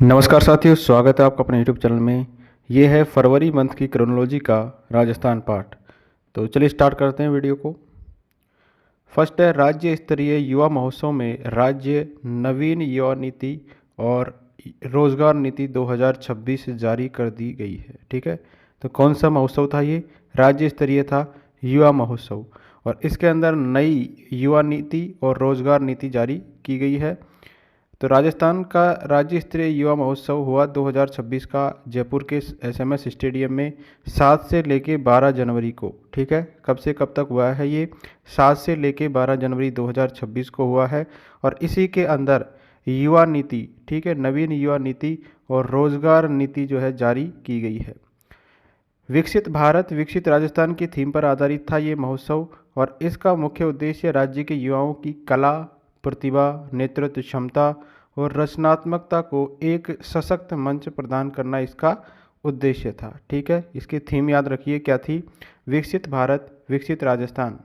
नमस्कार साथियों, स्वागत है आपका अपने यूट्यूब चैनल में। ये है फरवरी मंथ की क्रोनोलॉजी का राजस्थान पार्ट। तो चलिए स्टार्ट करते हैं वीडियो को। फर्स्ट है, राज्य स्तरीय युवा महोत्सव में राज्य नवीन युवा नीति और रोजगार नीति 2026 जारी कर दी गई है। ठीक है, तो कौन सा महोत्सव था ये? राज्य स्तरीय था युवा महोत्सव, और इसके अंदर नई युवा नीति और रोजगार नीति जारी की गई है। तो राजस्थान का राज्य स्तरीय युवा महोत्सव हुआ 2026 का जयपुर के एसएमएस स्टेडियम में 7 से लेके 12 जनवरी को। ठीक है, कब से कब तक हुआ है ये? 7 से लेके 12 जनवरी 2026 को हुआ है। और इसी के अंदर युवा नीति, ठीक है, नवीन युवा नीति और रोजगार नीति जो है जारी की गई है। विकसित भारत विकसित राजस्थान की थीम पर आधारित था ये महोत्सव, और इसका मुख्य उद्देश्य राज्य के युवाओं की कला, प्रतिभा, नेतृत्व क्षमता और रचनात्मकता को एक सशक्त मंच प्रदान करना इसका उद्देश्य था। ठीक है, इसकी थीम याद रखिए क्या थी? विकसित भारत विकसित राजस्थान।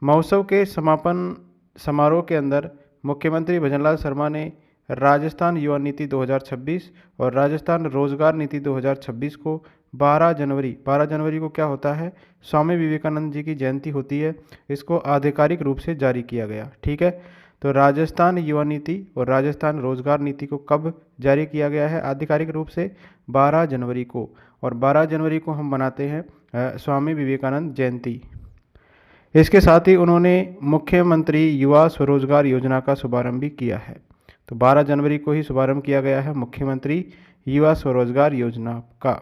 महोत्सव के समापन समारोह के अंदर मुख्यमंत्री भजनलाल शर्मा ने राजस्थान युवा नीति 2026 और राजस्थान रोजगार नीति 2026 को 12 जनवरी को क्या होता है? स्वामी विवेकानंद जी की जयंती होती है, इसको आधिकारिक रूप से जारी किया गया। ठीक है, तो राजस्थान युवा नीति और राजस्थान रोजगार नीति को कब जारी किया गया है आधिकारिक रूप से? 12 जनवरी को। और 12 जनवरी को हम मनाते हैं स्वामी विवेकानंद जयंती। इसके साथ ही उन्होंने मुख्यमंत्री युवा स्वरोजगार योजना का शुभारंभ भी किया है। तो 12 जनवरी को ही शुभारंभ किया गया है मुख्यमंत्री युवा स्वरोजगार योजना का।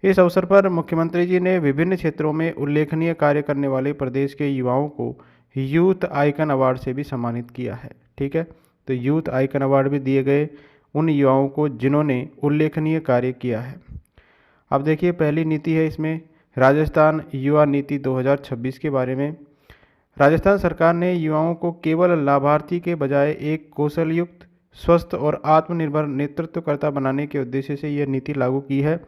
इस अवसर पर मुख्यमंत्री जी ने विभिन्न क्षेत्रों में उल्लेखनीय कार्य करने वाले प्रदेश के युवाओं को यूथ आइकन अवार्ड से भी सम्मानित किया है। ठीक है, तो यूथ आइकन अवार्ड भी दिए गए उन युवाओं को जिन्होंने उल्लेखनीय कार्य किया है। अब देखिए, पहली नीति है इसमें राजस्थान युवा नीति 2026 के बारे में। राजस्थान सरकार ने युवाओं को केवल लाभार्थी के बजाय एक कौशलयुक्त, स्वस्थ और आत्मनिर्भर नेतृत्वकर्ता बनाने के उद्देश्य से यह नीति लागू की है।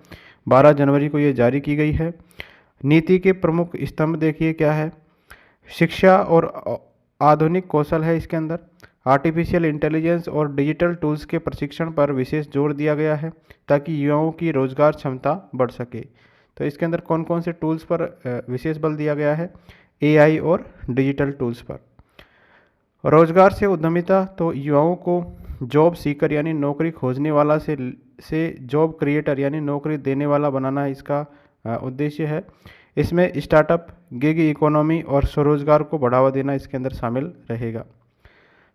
12 जनवरी को यह जारी की गई है। नीति के प्रमुख स्तंभ देखिए क्या है? शिक्षा और आधुनिक कौशल है इसके अंदर। आर्टिफिशियल इंटेलिजेंस और डिजिटल टूल्स के प्रशिक्षण पर विशेष जोर दिया गया है ताकि युवाओं की रोजगार क्षमता बढ़ सके। तो इसके अंदर कौन कौन से टूल्स पर विशेष बल दिया गया है? एआई और डिजिटल टूल्स पर। रोजगार से उद्यमिता, तो युवाओं को जॉब सीकर यानी नौकरी खोजने वाला से जॉब क्रिएटर यानी नौकरी देने वाला बनाना इसका उद्देश्य है। इसमें स्टार्टअप, गिग इकोनॉमी और स्वरोजगार को बढ़ावा देना इसके अंदर शामिल रहेगा।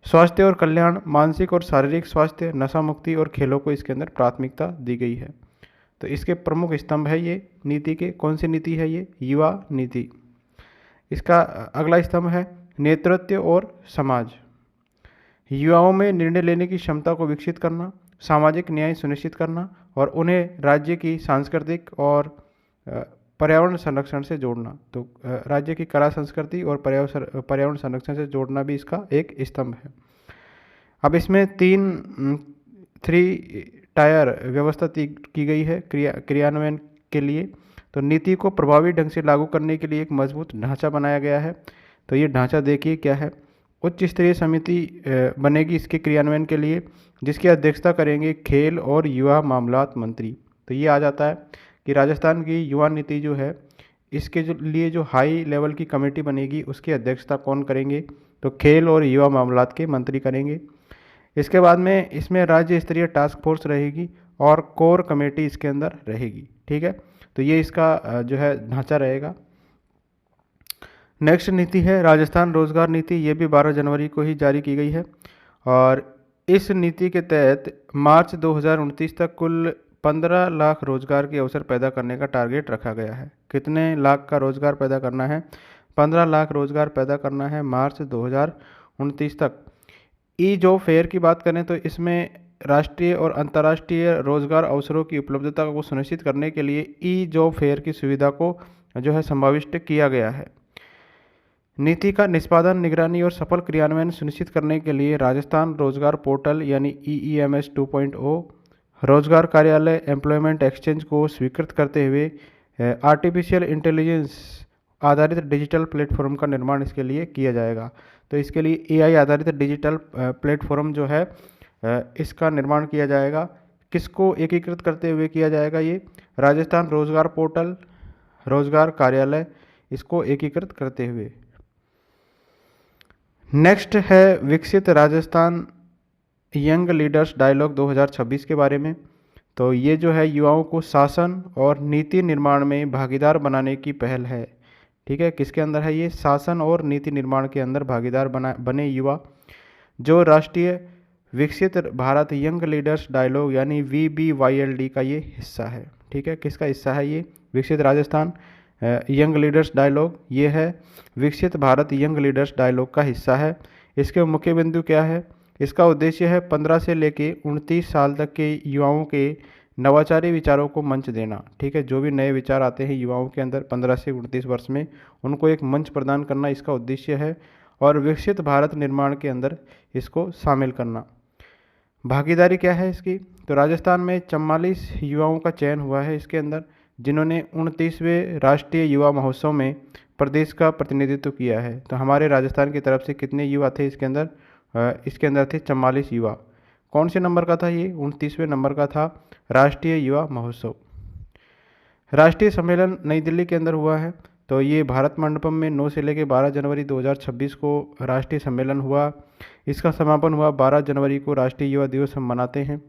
स्वास्थ्य और कल्याण, मानसिक और शारीरिक स्वास्थ्य, नशा मुक्ति और खेलों को इसके अंदर प्राथमिकता दी गई है। तो इसके प्रमुख स्तंभ है ये नीति के। कौन सी नीति है ये? युवा नीति। इसका अगला स्तंभ है नेतृत्व और समाज। युवाओं में निर्णय लेने की क्षमता को विकसित करना, सामाजिक न्याय सुनिश्चित करना और उन्हें राज्य की सांस्कृतिक और पर्यावरण संरक्षण से जोड़ना। तो राज्य की कला संस्कृति और पर्यावरण संरक्षण से जोड़ना भी इसका एक स्तंभ है। अब इसमें 3 टायर व्यवस्था की गई है क्रियान्वयन के लिए। तो नीति को प्रभावी ढंग से लागू करने के लिए एक मजबूत ढांचा बनाया गया है। तो ये ढांचा देखिए क्या है? उच्च स्तरीय समिति बनेगी इसके क्रियान्वयन के लिए, जिसकी अध्यक्षता करेंगे खेल और युवा मामलात मंत्री। तो ये आ जाता है कि राजस्थान की युवा नीति जो है, इसके लिए जो हाई लेवल की कमेटी बनेगी उसकी अध्यक्षता कौन करेंगे? तो खेल और युवा मामलात के मंत्री करेंगे। इसके बाद में इसमें राज्य स्तरीय टास्क फोर्स रहेगी और कोर कमेटी इसके अंदर रहेगी। ठीक है, तो ये इसका जो है ढांचा रहेगा। नेक्स्ट नीति है राजस्थान रोजगार नीति। ये भी 12 जनवरी को ही जारी की गई है, और इस नीति के तहत मार्च 2029 तक कुल 15 लाख रोजगार के अवसर पैदा करने का टारगेट रखा गया है। कितने लाख का रोजगार पैदा करना है? 15 लाख रोजगार पैदा करना है मार्च 2029 तक। ई जॉब फेयर की बात करें तो इसमें राष्ट्रीय और अंतर्राष्ट्रीय रोजगार अवसरों की उपलब्धता को सुनिश्चित करने के लिए ई जॉब फेयर की सुविधा को जो है समाविष्ट किया गया है। नीति का निष्पादन, निगरानी और सफल क्रियान्वयन सुनिश्चित करने के लिए राजस्थान रोजगार पोर्टल यानी EEMS 2.0, रोजगार कार्यालय एम्प्लॉयमेंट एक्सचेंज को स्वीकृत करते हुए आर्टिफिशियल इंटेलिजेंस आधारित डिजिटल प्लेटफॉर्म का निर्माण इसके लिए किया जाएगा। तो इसके लिए AI आधारित डिजिटल प्लेटफॉर्म जो है इसका निर्माण किया जाएगा। किसको एकीकृत करते हुए किया जाएगा? ये राजस्थान रोजगार पोर्टल, रोजगार कार्यालय, इसको एकीकृत करते हुए। नेक्स्ट है विकसित राजस्थान यंग लीडर्स डायलॉग 2026 के बारे में। तो ये जो है युवाओं को शासन और नीति निर्माण में भागीदार बनाने की पहल है। ठीक है, किसके अंदर है ये? शासन और नीति निर्माण के अंदर भागीदार बने युवा, जो राष्ट्रीय विकसित भारत यंग लीडर्स डायलॉग यानी VBYLD का ये हिस्सा है। ठीक है, किसका हिस्सा है ये? विकसित राजस्थान यंग लीडर्स डायलॉग, ये है विकसित भारत यंग लीडर्स डायलॉग का हिस्सा है। इसके मुख्य बिंदु क्या है? इसका उद्देश्य है 15 से लेके 29 साल तक के युवाओं के नवाचारी विचारों को मंच देना। ठीक है, जो भी नए विचार आते हैं युवाओं के अंदर 15 से 29 वर्ष में, उनको एक मंच प्रदान करना इसका उद्देश्य है, और विकसित भारत निर्माण के अंदर इसको शामिल करना। भागीदारी क्या है इसकी? तो राजस्थान में 44 युवाओं का चयन हुआ है इसके अंदर, जिन्होंने 29वें राष्ट्रीय युवा महोत्सव में प्रदेश का प्रतिनिधित्व किया है। तो हमारे राजस्थान की तरफ से कितने युवा थे इसके अंदर? इसके अंदर थे 44 युवा। कौन से नंबर का था ये? 29वें नंबर का था राष्ट्रीय युवा महोत्सव। राष्ट्रीय सम्मेलन नई दिल्ली के अंदर हुआ है। तो ये भारत मंडपम में 9 से लेकर 12 जनवरी 2026 को राष्ट्रीय सम्मेलन हुआ। इसका समापन हुआ 12 जनवरी को। राष्ट्रीय युवा दिवस हम मनाते हैं।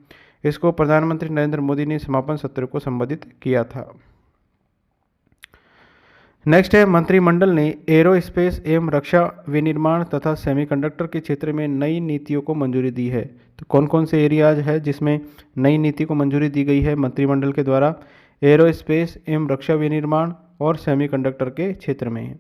इसको प्रधानमंत्री नरेंद्र मोदी ने समापन सत्र को संबोधित किया था। नेक्स्ट है, मंत्रिमंडल ने एरोस्पेस एवं रक्षा विनिर्माण तथा सेमीकंडक्टर के क्षेत्र में नई नीतियों को मंजूरी दी है। तो कौन कौन से एरियाज है जिसमें नई नीति को मंजूरी दी गई है मंत्रिमंडल के द्वारा? एरोस्पेस एवं रक्षा विनिर्माण और सेमीकंडक्टर के क्षेत्र में है।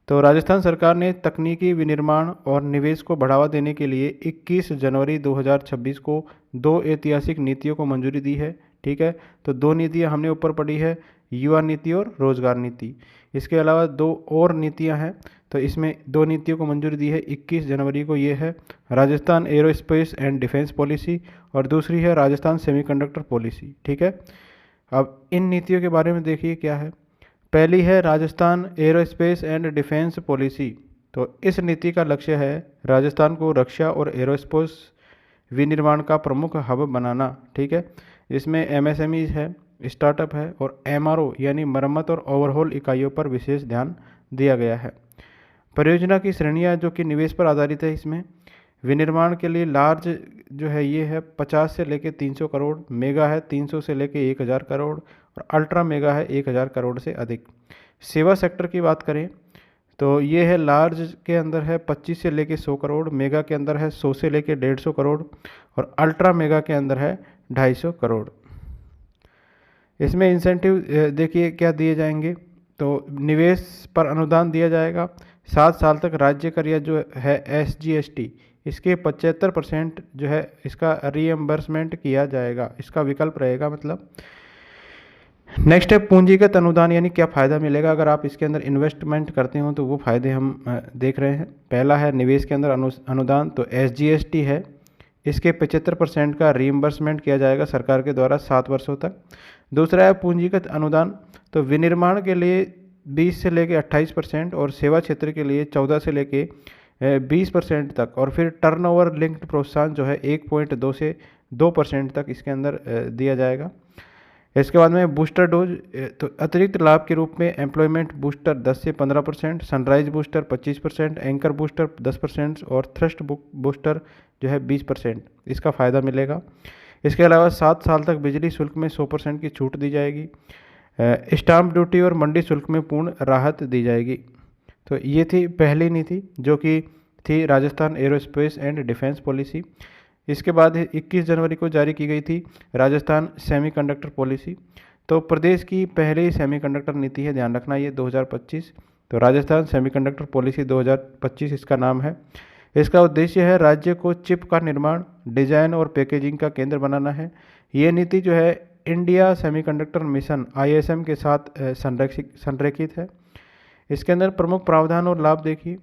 तो राजस्थान सरकार ने तकनीकी विनिर्माण और निवेश को बढ़ावा देने के लिए 21 जनवरी 2026 को 2 ऐतिहासिक नीतियों को मंजूरी दी है। ठीक है, तो 2 नीतियां हमने ऊपर पढ़ी है, युवा नीति और रोजगार नीति। इसके अलावा 2 और नीतियां हैं, तो इसमें 2 नीतियों को मंजूरी दी है 21 जनवरी को। ये है Rajasthan aerospace and defence policy और दूसरी है राजस्थान सेमीकंडक्टर पॉलिसी। ठीक है, अब इन नीतियों के बारे में देखिए क्या है। पहली है Rajasthan aerospace and defence policy. तो इस नीति का लक्ष्य है राजस्थान को रक्षा और एरोस्पेस विनिर्माण का प्रमुख हब बनाना। ठीक है, इसमें MSME है, स्टार्टअप है, और MRO यानी मरम्मत और ओवरहॉल इकाइयों पर विशेष ध्यान दिया गया है। परियोजना की श्रेणियां जो कि निवेश पर आधारित है, इसमें विनिर्माण के लिए लार्ज जो है ये है 50 से लेके 300 करोड़, मेगा है 300 से लेके 1000 करोड़, और अल्ट्रा मेगा है 1000 करोड़ से अधिक। सेवा सेक्टर की बात करें तो ये है लार्ज के अंदर है 25 से लेके 100 करोड़, मेगा के अंदर है 100 से लेके 150 करोड़, और अल्ट्रा मेगा के अंदर है 250 करोड़। इसमें इंसेंटिव देखिए क्या दिए जाएंगे। तो निवेश पर अनुदान दिया जाएगा। 7 साल तक राज्य कर या जो है SGST, इसके 75% जो है इसका रीएम्बर्समेंट किया जाएगा, इसका विकल्प रहेगा मतलब। नेक्स्ट है पूंजीगत अनुदान, यानी क्या फ़ायदा मिलेगा अगर आप इसके अंदर इन्वेस्टमेंट करते हो, तो वो फ़ायदे हम देख रहे हैं। पहला है निवेश के अंदर अनुदान, तो SGST है, इसके 75% का रीइंबर्समेंट किया जाएगा सरकार के द्वारा 7 वर्षों तक। दूसरा है पूंजीगत अनुदान, तो विनिर्माण के लिए 20 से लेके 28% और सेवा क्षेत्र के लिए 14 से लेके 20% तक, और फिर टर्नओवर लिंक्ड प्रोत्साहन जो है 1.2 से 2% तक इसके अंदर दिया जाएगा। इसके बाद में बूस्टर डोज, तो अतिरिक्त लाभ के रूप में एम्प्लॉयमेंट बूस्टर 10 से 15%, सनराइज बूस्टर 25%, एंकर बूस्टर 10% और थ्रस्ट बूस्टर जो है 20%, इसका फ़ायदा मिलेगा। इसके अलावा 7 साल तक बिजली शुल्क में 100% की छूट दी जाएगी। स्टाम्प ड्यूटी और मंडी शुल्क में पूर्ण राहत दी जाएगी। तो ये थी पहली नीति जो कि थी Rajasthan aerospace and defence policy. इसके बाद 21 जनवरी को जारी की गई थी राजस्थान सेमीकंडक्टर पॉलिसी। तो प्रदेश की पहली सेमीकंडक्टर नीति है, ध्यान रखना ये 2025। तो राजस्थान सेमीकंडक्टर पॉलिसी 2025 इसका नाम है। इसका उद्देश्य है राज्य को चिप का निर्माण, डिजाइन और पैकेजिंग का केंद्र बनाना है। ये नीति जो है इंडिया सेमीकंडक्टर मिशन ISM के साथ संरेखित है। इसके अंदर प्रमुख प्रावधान और लाभ देखिए।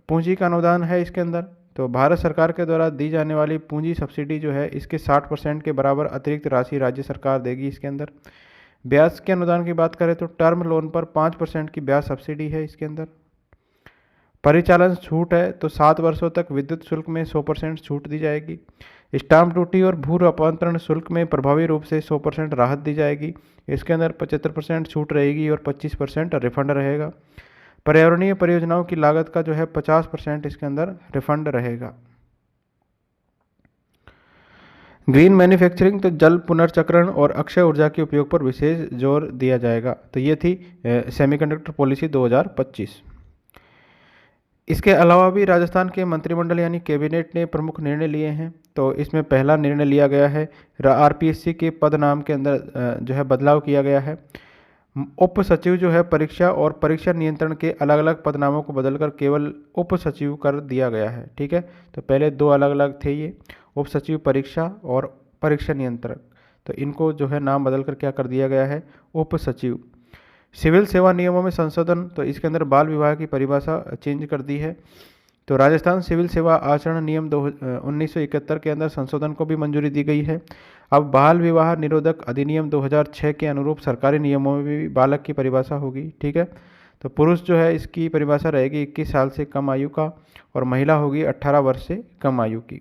पूंजी का अनुदान है इसके अंदर, तो भारत सरकार के द्वारा दी जाने वाली पूंजी सब्सिडी जो है इसके 60% के बराबर अतिरिक्त राशि राज्य सरकार देगी इसके अंदर। ब्याज के अनुदान की बात करें तो टर्म लोन पर 5% की ब्याज सब्सिडी है इसके अंदर। परिचालन छूट है तो 7 वर्षों तक विद्युत शुल्क में 100% छूट दी जाएगी। स्टाम्प ड्यूटी और भू रूपांतरण शुल्क में प्रभावी रूप से 100% राहत दी जाएगी। इसके अंदर 75% छूट रहेगी और 25% रिफंड रहेगा। पर्यावरणीय परियोजनाओं की लागत का जो है 50% इसके अंदर रिफंड रहेगा। ग्रीन मैन्युफैक्चरिंग तो जल पुनर्चक्रण और अक्षय ऊर्जा के उपयोग पर विशेष जोर दिया जाएगा। तो ये थी सेमीकंडक्टर पॉलिसी 2025। इसके अलावा भी राजस्थान के मंत्रिमंडल यानी कैबिनेट ने प्रमुख निर्णय लिए हैं। तो इसमें पहला निर्णय लिया गया है आरपीएससी के पद नाम के अंदर जो है बदलाव किया गया है। उप सचिव जो है परीक्षा और परीक्षा नियंत्रण के अलग अलग पदनामों को बदलकर केवल उप सचिव कर दिया गया है। ठीक है, तो पहले दो अलग अलग थे ये, उप सचिव परीक्षा और परीक्षा नियंत्रक, तो इनको जो है नाम बदलकर क्या कर दिया गया है, उप सचिव। सिविल सेवा नियमों में संशोधन, तो इसके अंदर बाल विवाह की परिभाषा चेंज कर दी है। तो राजस्थान सिविल सेवा आचरण नियम 1971 के अंदर संशोधन को भी मंजूरी दी गई है। अब बाल विवाह निरोधक अधिनियम 2006 के अनुरूप सरकारी नियमों में भी बालक की परिभाषा होगी। ठीक है, तो पुरुष जो है इसकी परिभाषा रहेगी 21 साल से कम आयु का और महिला होगी 18 वर्ष से कम आयु की।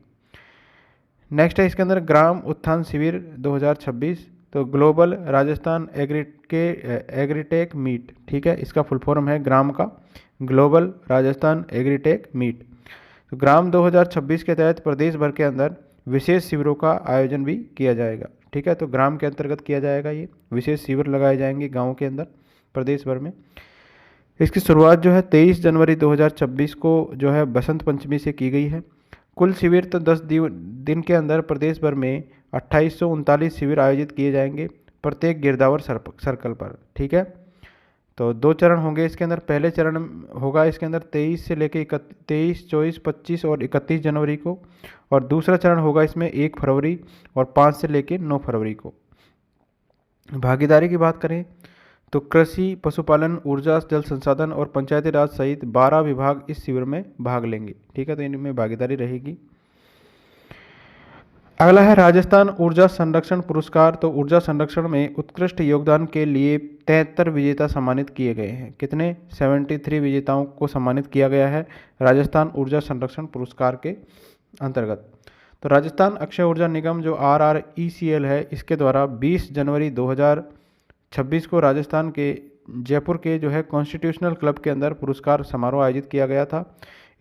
नेक्स्ट है इसके अंदर ग्राम उत्थान शिविर 2026, तो ग्लोबल राजस्थान एग्रीटेक मीट। ठीक है, इसका फुल फॉर्म है ग्राम का ग्लोबल राजस्थान एग्रीटेक मीट। तो ग्राम 2026 के तहत प्रदेश भर के अंदर विशेष शिविरों का आयोजन भी किया जाएगा। ठीक है, तो ग्राम के अंतर्गत किया जाएगा, ये विशेष शिविर लगाए जाएंगे गाँव के अंदर प्रदेश भर में। इसकी शुरुआत जो है 23 जनवरी 2026 को जो है बसंत पंचमी से की गई है। कुल शिविर तो 10 दिन के अंदर प्रदेश भर में 2839 शिविर आयोजित किए जाएंगे प्रत्येक गिरदावर सर्कल पर। ठीक है, तो 2 चरण होंगे इसके अंदर। पहले चरण होगा इसके अंदर 23 से लेकर 23, 24, 25 और 31 जनवरी को, और दूसरा चरण होगा इसमें 1 फरवरी और 5 से लेकर 9 फरवरी को। भागीदारी की बात करें तो कृषि, पशुपालन, ऊर्जा, जल संसाधन और पंचायती राज सहित 12 विभाग इस शिविर में भाग लेंगे। ठीक है, तो इनमें भागीदारी रहेगी। अगला है राजस्थान ऊर्जा संरक्षण पुरस्कार। तो ऊर्जा संरक्षण में उत्कृष्ट योगदान के लिए 73 विजेता सम्मानित किए गए हैं। कितने? 73 विजेताओं को सम्मानित किया गया है राजस्थान ऊर्जा संरक्षण पुरस्कार के अंतर्गत। तो राजस्थान अक्षय ऊर्जा निगम जो RRECL है, इसके द्वारा 20 जनवरी 2026 को राजस्थान के जयपुर के जो है कॉन्स्टिट्यूशनल क्लब के अंदर पुरस्कार समारोह आयोजित किया गया था।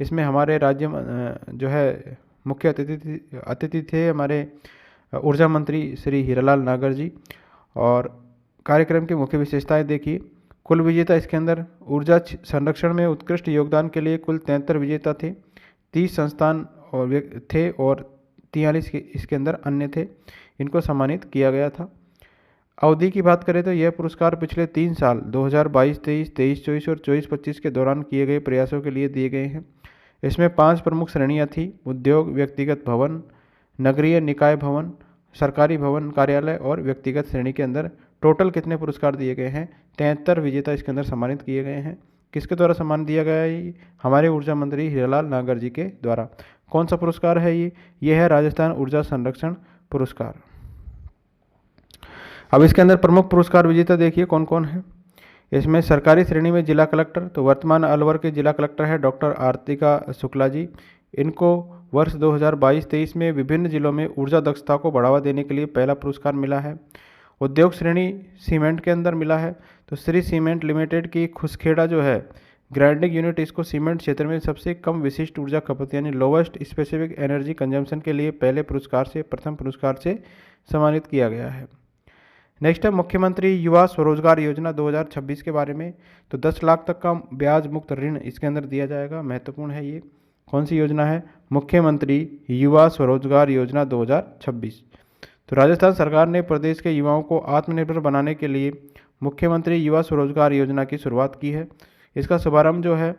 इसमें हमारे राज्य जो है मुख्य अतिथि थे हमारे ऊर्जा मंत्री श्री हीरालाल नागर जी। और कार्यक्रम की मुख्य विशेषताएं देखिए। कुल विजेता इसके अंदर ऊर्जा संरक्षण में उत्कृष्ट योगदान के लिए कुल 73 विजेता थे। 30 संस्थान और थे और 43 इसके अंदर अन्य थे, इनको सम्मानित किया गया था। अवधि की बात करें तो यह पुरस्कार पिछले 3 साल 2022-23, 23-24 और 24-25 के दौरान किए गए प्रयासों के लिए दिए गए हैं। इसमें 5 प्रमुख श्रेणियां थी: उद्योग, व्यक्तिगत भवन, नगरीय निकाय भवन, सरकारी भवन कार्यालय और व्यक्तिगत श्रेणी के अंदर टोटल कितने पुरस्कार दिए गए हैं? 73 विजेता इसके अंदर सम्मानित किए गए हैं। किसके द्वारा सम्मान दिया गया है? हमारे ऊर्जा मंत्री हीरालाल नागर जी के द्वारा। कौन सा पुरस्कार है ये है राजस्थान ऊर्जा संरक्षण पुरस्कार। अब इसके अंदर प्रमुख पुरस्कार विजेता देखिए कौन कौन है। इसमें सरकारी श्रेणी में जिला कलेक्टर, तो वर्तमान अलवर के जिला कलेक्टर है डॉक्टर आरतिका शुक्ला जी। इनको वर्ष 2022-23 में विभिन्न जिलों में ऊर्जा दक्षता को बढ़ावा देने के लिए पहला पुरस्कार मिला है। उद्योग श्रेणी सीमेंट के अंदर मिला है, तो श्री सीमेंट लिमिटेड की खुसखेड़ा जो है ग्राइंडिंग यूनिट, इसको सीमेंट क्षेत्र में सबसे कम विशिष्ट ऊर्जा खपत यानी लोवेस्ट स्पेसिफिक एनर्जी कंजम्पशन के लिए प्रथम पुरस्कार से सम्मानित किया गया है। नेक्स्ट है मुख्यमंत्री युवा स्वरोजगार योजना 2026 के बारे में। तो 10 लाख तक का ब्याज मुक्त ऋण इसके अंदर दिया जाएगा। महत्वपूर्ण है ये। कौन सी योजना है? मुख्यमंत्री युवा स्वरोजगार योजना 2026। तो राजस्थान सरकार ने प्रदेश के युवाओं को आत्मनिर्भर बनाने के लिए मुख्यमंत्री युवा स्वरोजगार योजना की शुरुआत की है। इसका शुभारंभ जो है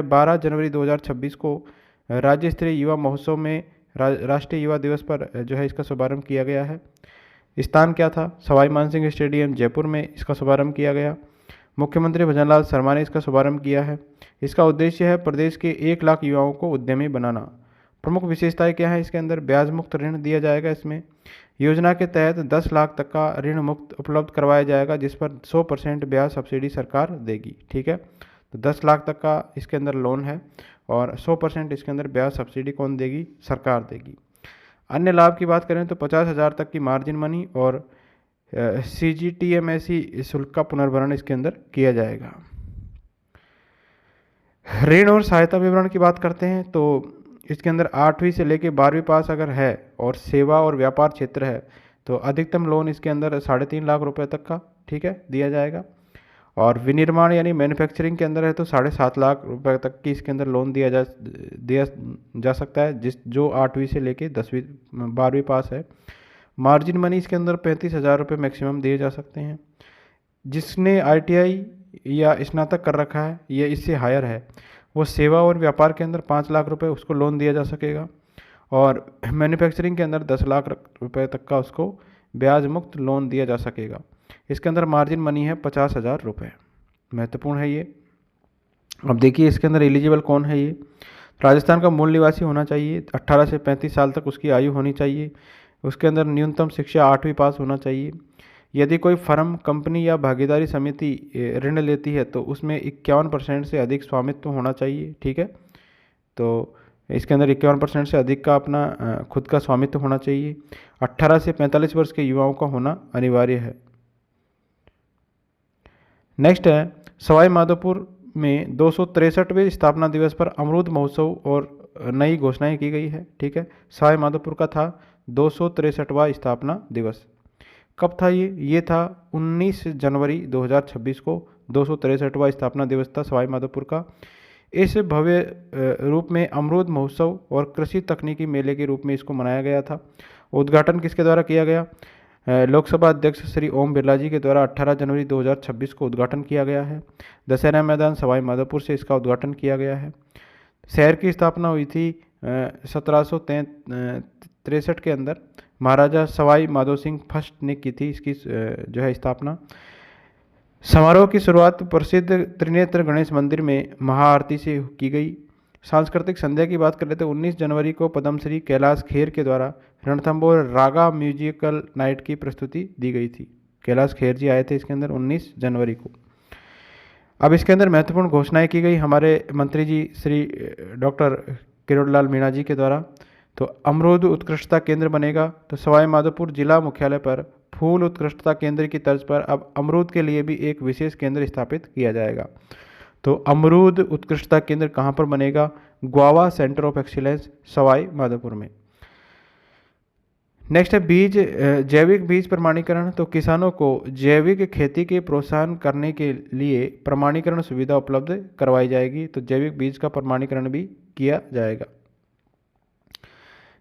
12 जनवरी 2026 को राज्य स्तरीय युवा महोत्सव में राष्ट्रीय युवा दिवस पर जो है इसका शुभारंभ किया गया है। स्थान क्या था? सवाई मानसिंह स्टेडियम जयपुर में इसका शुभारंभ किया गया। मुख्यमंत्री भजनलाल शर्मा ने इसका शुभारंभ किया है। इसका उद्देश्य है प्रदेश के 1 लाख युवाओं को उद्यमी बनाना। प्रमुख विशेषताएं क्या है? इसके अंदर ब्याज मुक्त ऋण दिया जाएगा। इसमें योजना के तहत 10 लाख तक का ऋण मुक्त उपलब्ध करवाया जाएगा, जिस पर 100% ब्याज सब्सिडी सरकार देगी। ठीक है, तो 10 लाख तक का इसके अंदर लोन है और 100% इसके अंदर ब्याज सब्सिडी कौन देगी? सरकार देगी। अन्य लाभ की बात करें तो 50,000 तक की मार्जिन मनी और CGTMSE शुल्क का पुनर्भरण इसके अंदर किया जाएगा। ऋण और सहायता विवरण की बात करते हैं तो इसके अंदर 8वीं से लेके 12वीं पास अगर है और सेवा और व्यापार क्षेत्र है तो अधिकतम लोन इसके अंदर 3.5 लाख रुपए तक का, ठीक है, दिया जाएगा। और विनिर्माण यानी मैन्युफैक्चरिंग के अंदर है तो 7.5 लाख रुपए तक की इसके अंदर लोन दिया जा सकता है, जो 8वीं से लेके 12वीं पास है। मार्जिन मनी इसके अंदर 35,000 रुपये मैक्सिमम दिए जा सकते हैं। जिसने ITI या स्नातक कर रखा है या इससे हायर है वो सेवा और व्यापार के अंदर 5 लाख रुपए उसको लोन दिया जा सकेगा और मैन्युफैक्चरिंग के अंदर 10 लाख रुपए तक का उसको ब्याज मुक्त लोन दिया जा सकेगा। इसके अंदर मार्जिन मनी है 50,000 रुपये। महत्वपूर्ण है ये। अब देखिए इसके अंदर एलिजिबल कौन है ये। राजस्थान का मूल निवासी होना चाहिए, 18 से 35 साल तक उसकी आयु होनी चाहिए, उसके अंदर न्यूनतम शिक्षा 8वीं पास होना चाहिए। यदि कोई फर्म, कंपनी या भागीदारी समिति ऋण लेती है तो उसमें 51% से अधिक स्वामित्व होना चाहिए, ठीक है। तो इसके अंदर 51% से अधिक का अपना खुद का स्वामित्व होना चाहिए। 18 से 45 वर्ष के युवाओं का होना अनिवार्य है। नेक्स्ट है सवाई माधोपुर में 263वें स्थापना दिवस पर अमरूद महोत्सव और नई घोषणाएं की गई है, ठीक है। सवाई माधोपुर का था 263वां स्थापना दिवस। कब था ये था 19 जनवरी 2026 को 263वां स्थापना दिवस था सवाई माधोपुर का। इस भव्य रूप में अमरूद महोत्सव और कृषि तकनीकी मेले के रूप में इसको मनाया गया था। उद्घाटन किसके द्वारा किया गया? लोकसभा अध्यक्ष श्री ओम बिरला जी के द्वारा 18 जनवरी 2026 को उद्घाटन किया गया है। दशहरा मैदान सवाई माधोपुर से इसका उद्घाटन किया गया है। शहर की स्थापना हुई थी 1763 के अंदर। महाराजा सवाई माधो सिंह फर्स्ट ने की थी इसकी जो है स्थापना। समारोह की शुरुआत प्रसिद्ध त्रिनेत्र गणेश मंदिर में महाआरती से की गई। सांस्कृतिक संध्या की बात करें तो 19 जनवरी को पद्मश्री कैलाश खेर के द्वारा रणथंभौर रागा म्यूजिकल नाइट की प्रस्तुति दी गई थी। कैलाश खेर जी आए थे इसके अंदर 19 जनवरी को। अब इसके अंदर महत्वपूर्ण घोषणाएं की गई हमारे मंत्री जी श्री डॉक्टर किरोड़लाल मीणा जी के द्वारा। तो अमरूद उत्कृष्टता केंद्र बनेगा। तो सवाई माधोपुर जिला मुख्यालय पर फूल उत्कृष्टता केंद्र की तर्ज पर अब अमरूद के लिए भी एक विशेष केंद्र स्थापित किया जाएगा। तो अमरूद उत्कृष्टता केंद्र कहाँ पर बनेगा? Guava centre of excellence Sawai Madhopur में। नेक्स्ट है जैविक बीज प्रमाणीकरण। तो किसानों को जैविक खेती के प्रोत्साहन करने के लिए प्रमाणीकरण सुविधा उपलब्ध करवाई जाएगी। तो जैविक बीज का प्रमाणीकरण भी किया जाएगा।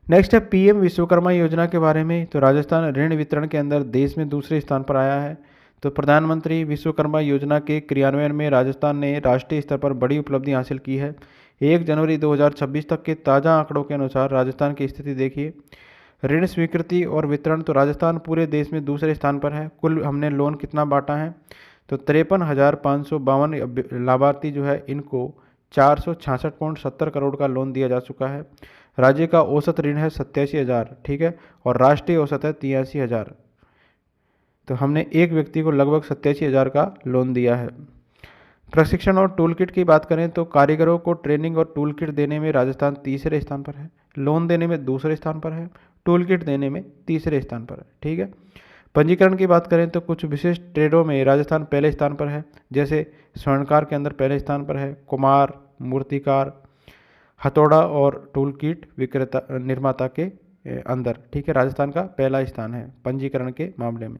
नेक्स्ट है PM विश्वकर्मा योजना के बारे में। तो राजस्थान ऋण वितरण के अंदर देश में दूसरे स्थान पर आया है। तो प्रधानमंत्री विश्वकर्मा योजना के क्रियान्वयन में राजस्थान ने राष्ट्रीय स्तर पर बड़ी उपलब्धि हासिल की है। 1 जनवरी 2026 तक के ताज़ा आंकड़ों के अनुसार राजस्थान की स्थिति देखिए। ऋण स्वीकृति और वितरण तो राजस्थान पूरे देश में दूसरे स्थान पर है। कुल हमने लोन कितना बांटा है? तो 53,552 लाभार्थी जो है इनको 466.70 करोड़ का लोन दिया जा चुका है। राज्य का औसत ऋण है 87,000, ठीक है, और राष्ट्रीय औसत है 83,000। तो हमने एक व्यक्ति को लगभग 87,000 का लोन दिया है। प्रशिक्षण और टूल किट की बात करें तो कारीगरों को ट्रेनिंग और टूल किट देने में राजस्थान तीसरे स्थान पर है। लोन देने में दूसरे स्थान पर है, टूल किट देने में तीसरे स्थान पर है, ठीक है। पंजीकरण की बात करें तो कुछ विशेष ट्रेडों में राजस्थान पहले स्थान पर है। जैसे स्वर्णकार के अंदर पहले स्थान पर है, कुमार, मूर्तिकार, हथौड़ा और टूल किट विक्रेता निर्माता के अंदर, ठीक है, राजस्थान का पहला स्थान है पंजीकरण के मामले में।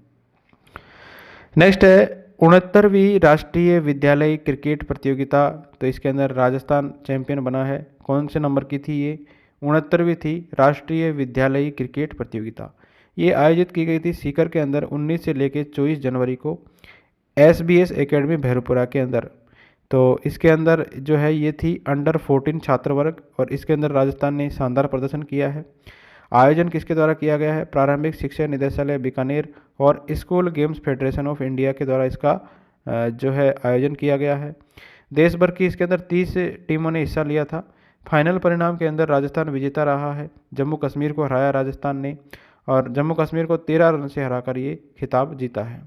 नेक्स्ट है 69वीं राष्ट्रीय विद्यालय क्रिकेट प्रतियोगिता। तो इसके अंदर राजस्थान चैंपियन बना है। कौन से नंबर की थी ये? 69वीं थी राष्ट्रीय विद्यालय क्रिकेट प्रतियोगिता। ये आयोजित की गई थी सीकर के अंदर 19 से लेकर 24 जनवरी को SBS एकेडमी भैरवपुरा के अंदर। तो इसके अंदर जो है ये थी अंडर 14 छात्र वर्ग और इसके अंदर राजस्थान ने शानदार प्रदर्शन किया है। आयोजन किसके द्वारा किया गया है? प्रारंभिक शिक्षा निदेशालय बीकानेर और school games federation of India के द्वारा इसका जो है आयोजन किया गया है। देश भर की इसके अंदर 30 टीमों ने हिस्सा लिया था। फाइनल परिणाम के अंदर राजस्थान विजेता रहा है। जम्मू कश्मीर को हराया राजस्थान ने और जम्मू कश्मीर को 13 रन से हराकर ये खिताब जीता है।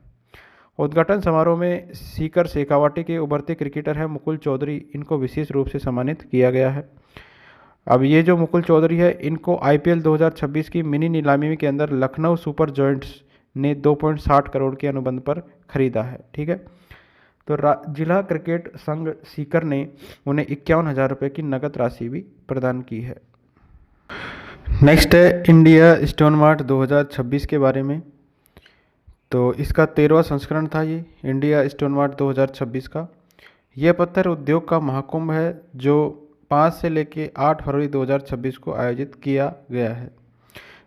उद्घाटन समारोह में सीकर शेखावाटी के उभरते क्रिकेटर हैं मुकुल चौधरी, इनको विशेष रूप से सम्मानित किया गया है। अब ये जो मुकुल चौधरी है, इनको आईपीएल 2026 की मिनी नीलामी के अंदर लखनऊ सुपर जॉयंट्स ने 2.60 करोड़ के अनुबंध पर खरीदा है। ठीक है, तो जिला क्रिकेट संघ सीकर ने उन्हें 51,000 रुपये की नकद राशि भी प्रदान की है। नेक्स्ट है इंडिया स्टोन मार्ट 2026 के बारे में। तो इसका 13वां संस्करण था ये इंडिया स्टोन मार्ट 2026 का। यह पत्थर उद्योग का महाकुंभ है जो 5 से लेकर 8 फरवरी 2026 को आयोजित किया गया है।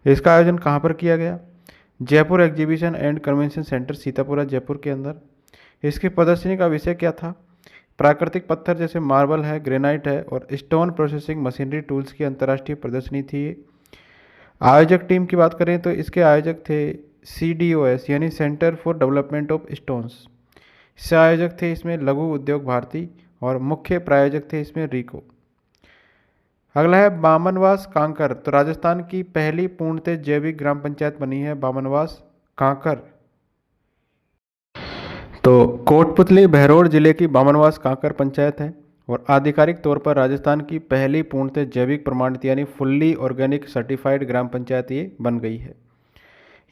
इसका आयोजन कहाँ पर किया गया? Jaipur exhibition and convention centre Sitapura Jaipur के अंदर। इसकी प्रदर्शनी का विषय क्या था? प्राकृतिक पत्थर जैसे मार्बल है, ग्रेनाइट है और स्टोन प्रोसेसिंग मशीनरी टूल्स की अंतर्राष्ट्रीय प्रदर्शनी थी ये। आयोजक टीम की बात करें तो इसके आयोजक थे CDOS यानी centre for development of stones. इससे आयोजक थे इसमें लघु उद्योग भारती और मुख्य प्रायोजक थे इसमें रीको। अगला है बामनवास कांकर। तो राजस्थान की पहली पूर्णतः जैविक ग्राम पंचायत बनी है बामनवास कांकर। तो कोटपुतली बहरोड जिले की बामनवास कांकर पंचायत है और आधिकारिक तौर पर राजस्थान की पहली पूर्णतः जैविक प्रमाणित यानी फुल्ली ऑर्गेनिक सर्टिफाइड ग्राम पंचायत ये बन गई है।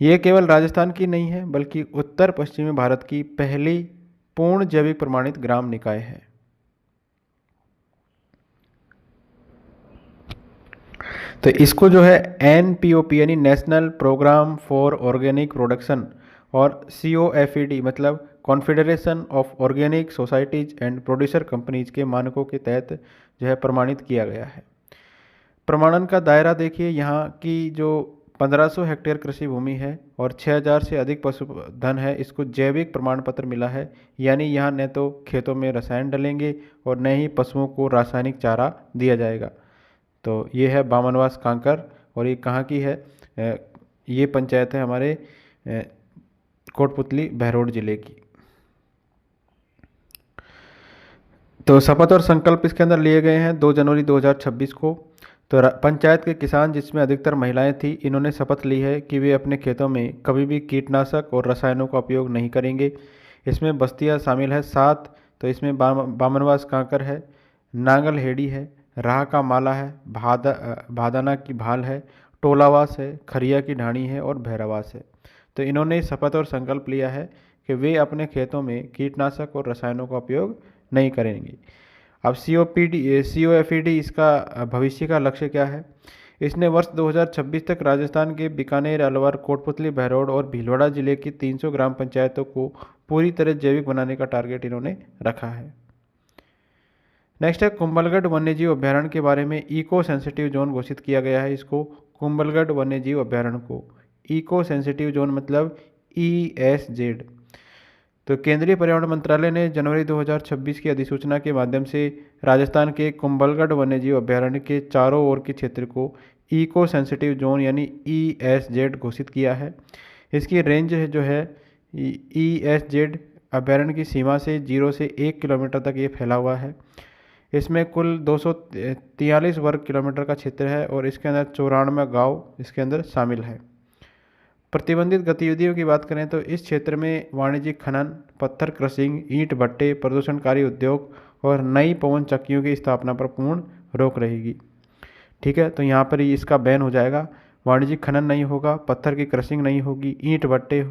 ये केवल राजस्थान की नहीं है बल्कि उत्तर पश्चिमी भारत की पहली पूर्ण जैविक प्रमाणित ग्राम निकाय है। तो इसको जो है NPOP यानी national program for organic production और COFED मतलब confederation of organic societies and producer companies के मानकों के तहत जो है प्रमाणित किया गया है। प्रमाणन का दायरा देखिए, यहाँ की जो 1500 हेक्टेयर कृषि भूमि है और 6000 से अधिक पशुधन है, इसको जैविक प्रमाण पत्र मिला है। यानी यहाँ न तो खेतों में रसायन डलेंगे और न ही पशुओं को रासायनिक चारा दिया जाएगा। तो ये है बामनवास कांकर और ये कहाँ की है? ये पंचायत है हमारे कोटपुतली बहरोड जिले की। तो शपथ और संकल्प इसके अंदर लिए गए हैं 2 जनवरी 2026 को। तो पंचायत के किसान जिसमें अधिकतर महिलाएं थी, इन्होंने शपथ ली है कि वे अपने खेतों में कभी भी कीटनाशक और रसायनों का उपयोग नहीं करेंगे। इसमें बस्तियां शामिल है 7। तो इसमें बामनवास कांकर है, नांगल हेड़ी है, राह का माला है, भादाना की भाल है, टोलावास है, खरिया की ढाणी है और भैरवास है। तो इन्होंने शपथ और संकल्प लिया है कि वे अपने खेतों में कीटनाशक और रसायनों का उपयोग नहीं करेंगे। अब COFED इसका भविष्य का लक्ष्य क्या है? इसने वर्ष 2026 तक राजस्थान के बीकानेर, अलवर, कोटपुतली, बहरोड और भीलवाड़ा जिले की 300 ग्राम पंचायतों को पूरी तरह जैविक बनाने का टारगेट इन्होंने रखा है। नेक्स्ट है कुंभलगढ़ वन्यजीव अभ्यारण्य के बारे में। इको सेंसिटिव जोन घोषित किया गया है इसको, कुंभलगढ़ वन्यजीव अभ्यारण्य को। इको सेंसिटिव जोन मतलब ESZ। तो केंद्रीय पर्यावरण मंत्रालय ने जनवरी 2026 की अधिसूचना के माध्यम से राजस्थान के कुंभलगढ़ वन्यजीव अभ्यारण्य के चारों ओर के क्षेत्र को इको सेंसिटिव जोन यानी ESZ घोषित किया है। इसकी रेंज जो है ESZ अभ्यारण्य की सीमा से 0 से 1 किलोमीटर तक ये फैला हुआ है। इसमें कुल 243 वर्ग किलोमीटर का क्षेत्र है और इसके अंदर 94 गाँव इसके अंदर शामिल है। प्रतिबंधित गतिविधियों की बात करें तो इस क्षेत्र में वाणिज्यिक खनन, पत्थर क्रशिंग, ईंट भट्टे, प्रदूषणकारी उद्योग और नई पवन चक्कियों की स्थापना पर पूर्ण रोक रहेगी। ठीक है, तो यहाँ पर ही इसका बैन हो जाएगा। वाणिज्यिक खनन नहीं होगा, पत्थर की क्रशिंग नहीं होगी, ईंट भट्टे,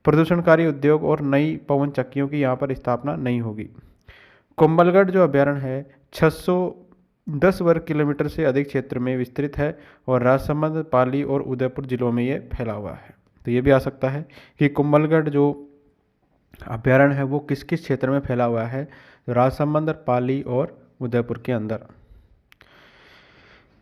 प्रदूषणकारी उद्योग और नई पवन चक्कियों की यहाँ पर स्थापना नहीं होगी। कुंभलगढ़ जो अभ्यारण्य है 610 वर्ग किलोमीटर से अधिक क्षेत्र में विस्तृत है और राजसमंद, पाली और उदयपुर जिलों में ये फैला हुआ है। तो ये भी आ सकता है कि कुंभलगढ़ जो अभ्यारण्य है वो किस किस क्षेत्र में फैला हुआ है? तो राजसमंद, पाली और उदयपुर के अंदर।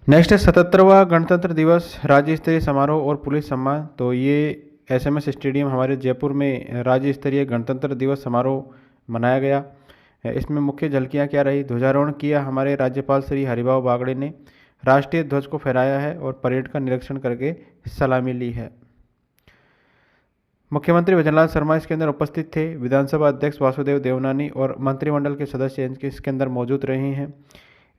नेक्स्ट है 77वां गणतंत्र दिवस राज्य स्तरीय समारोह और पुलिस सम्मान। तो ये SMS स्टेडियम हमारे जयपुर में राज्य स्तरीय गणतंत्र दिवस समारोह मनाया गया। इसमें मुख्य झलकियाँ क्या रही? ध्वजारोहण किया हमारे राज्यपाल श्री हरिभाऊ बागड़े ने, राष्ट्रीय ध्वज को फहराया है और परेड का निरीक्षण करके सलामी ली है। मुख्यमंत्री भजनलाल शर्मा इसके अंदर उपस्थित थे। विधानसभा अध्यक्ष वासुदेव देवनानी और मंत्रिमंडल के सदस्य इसके अंदर मौजूद रहे हैं।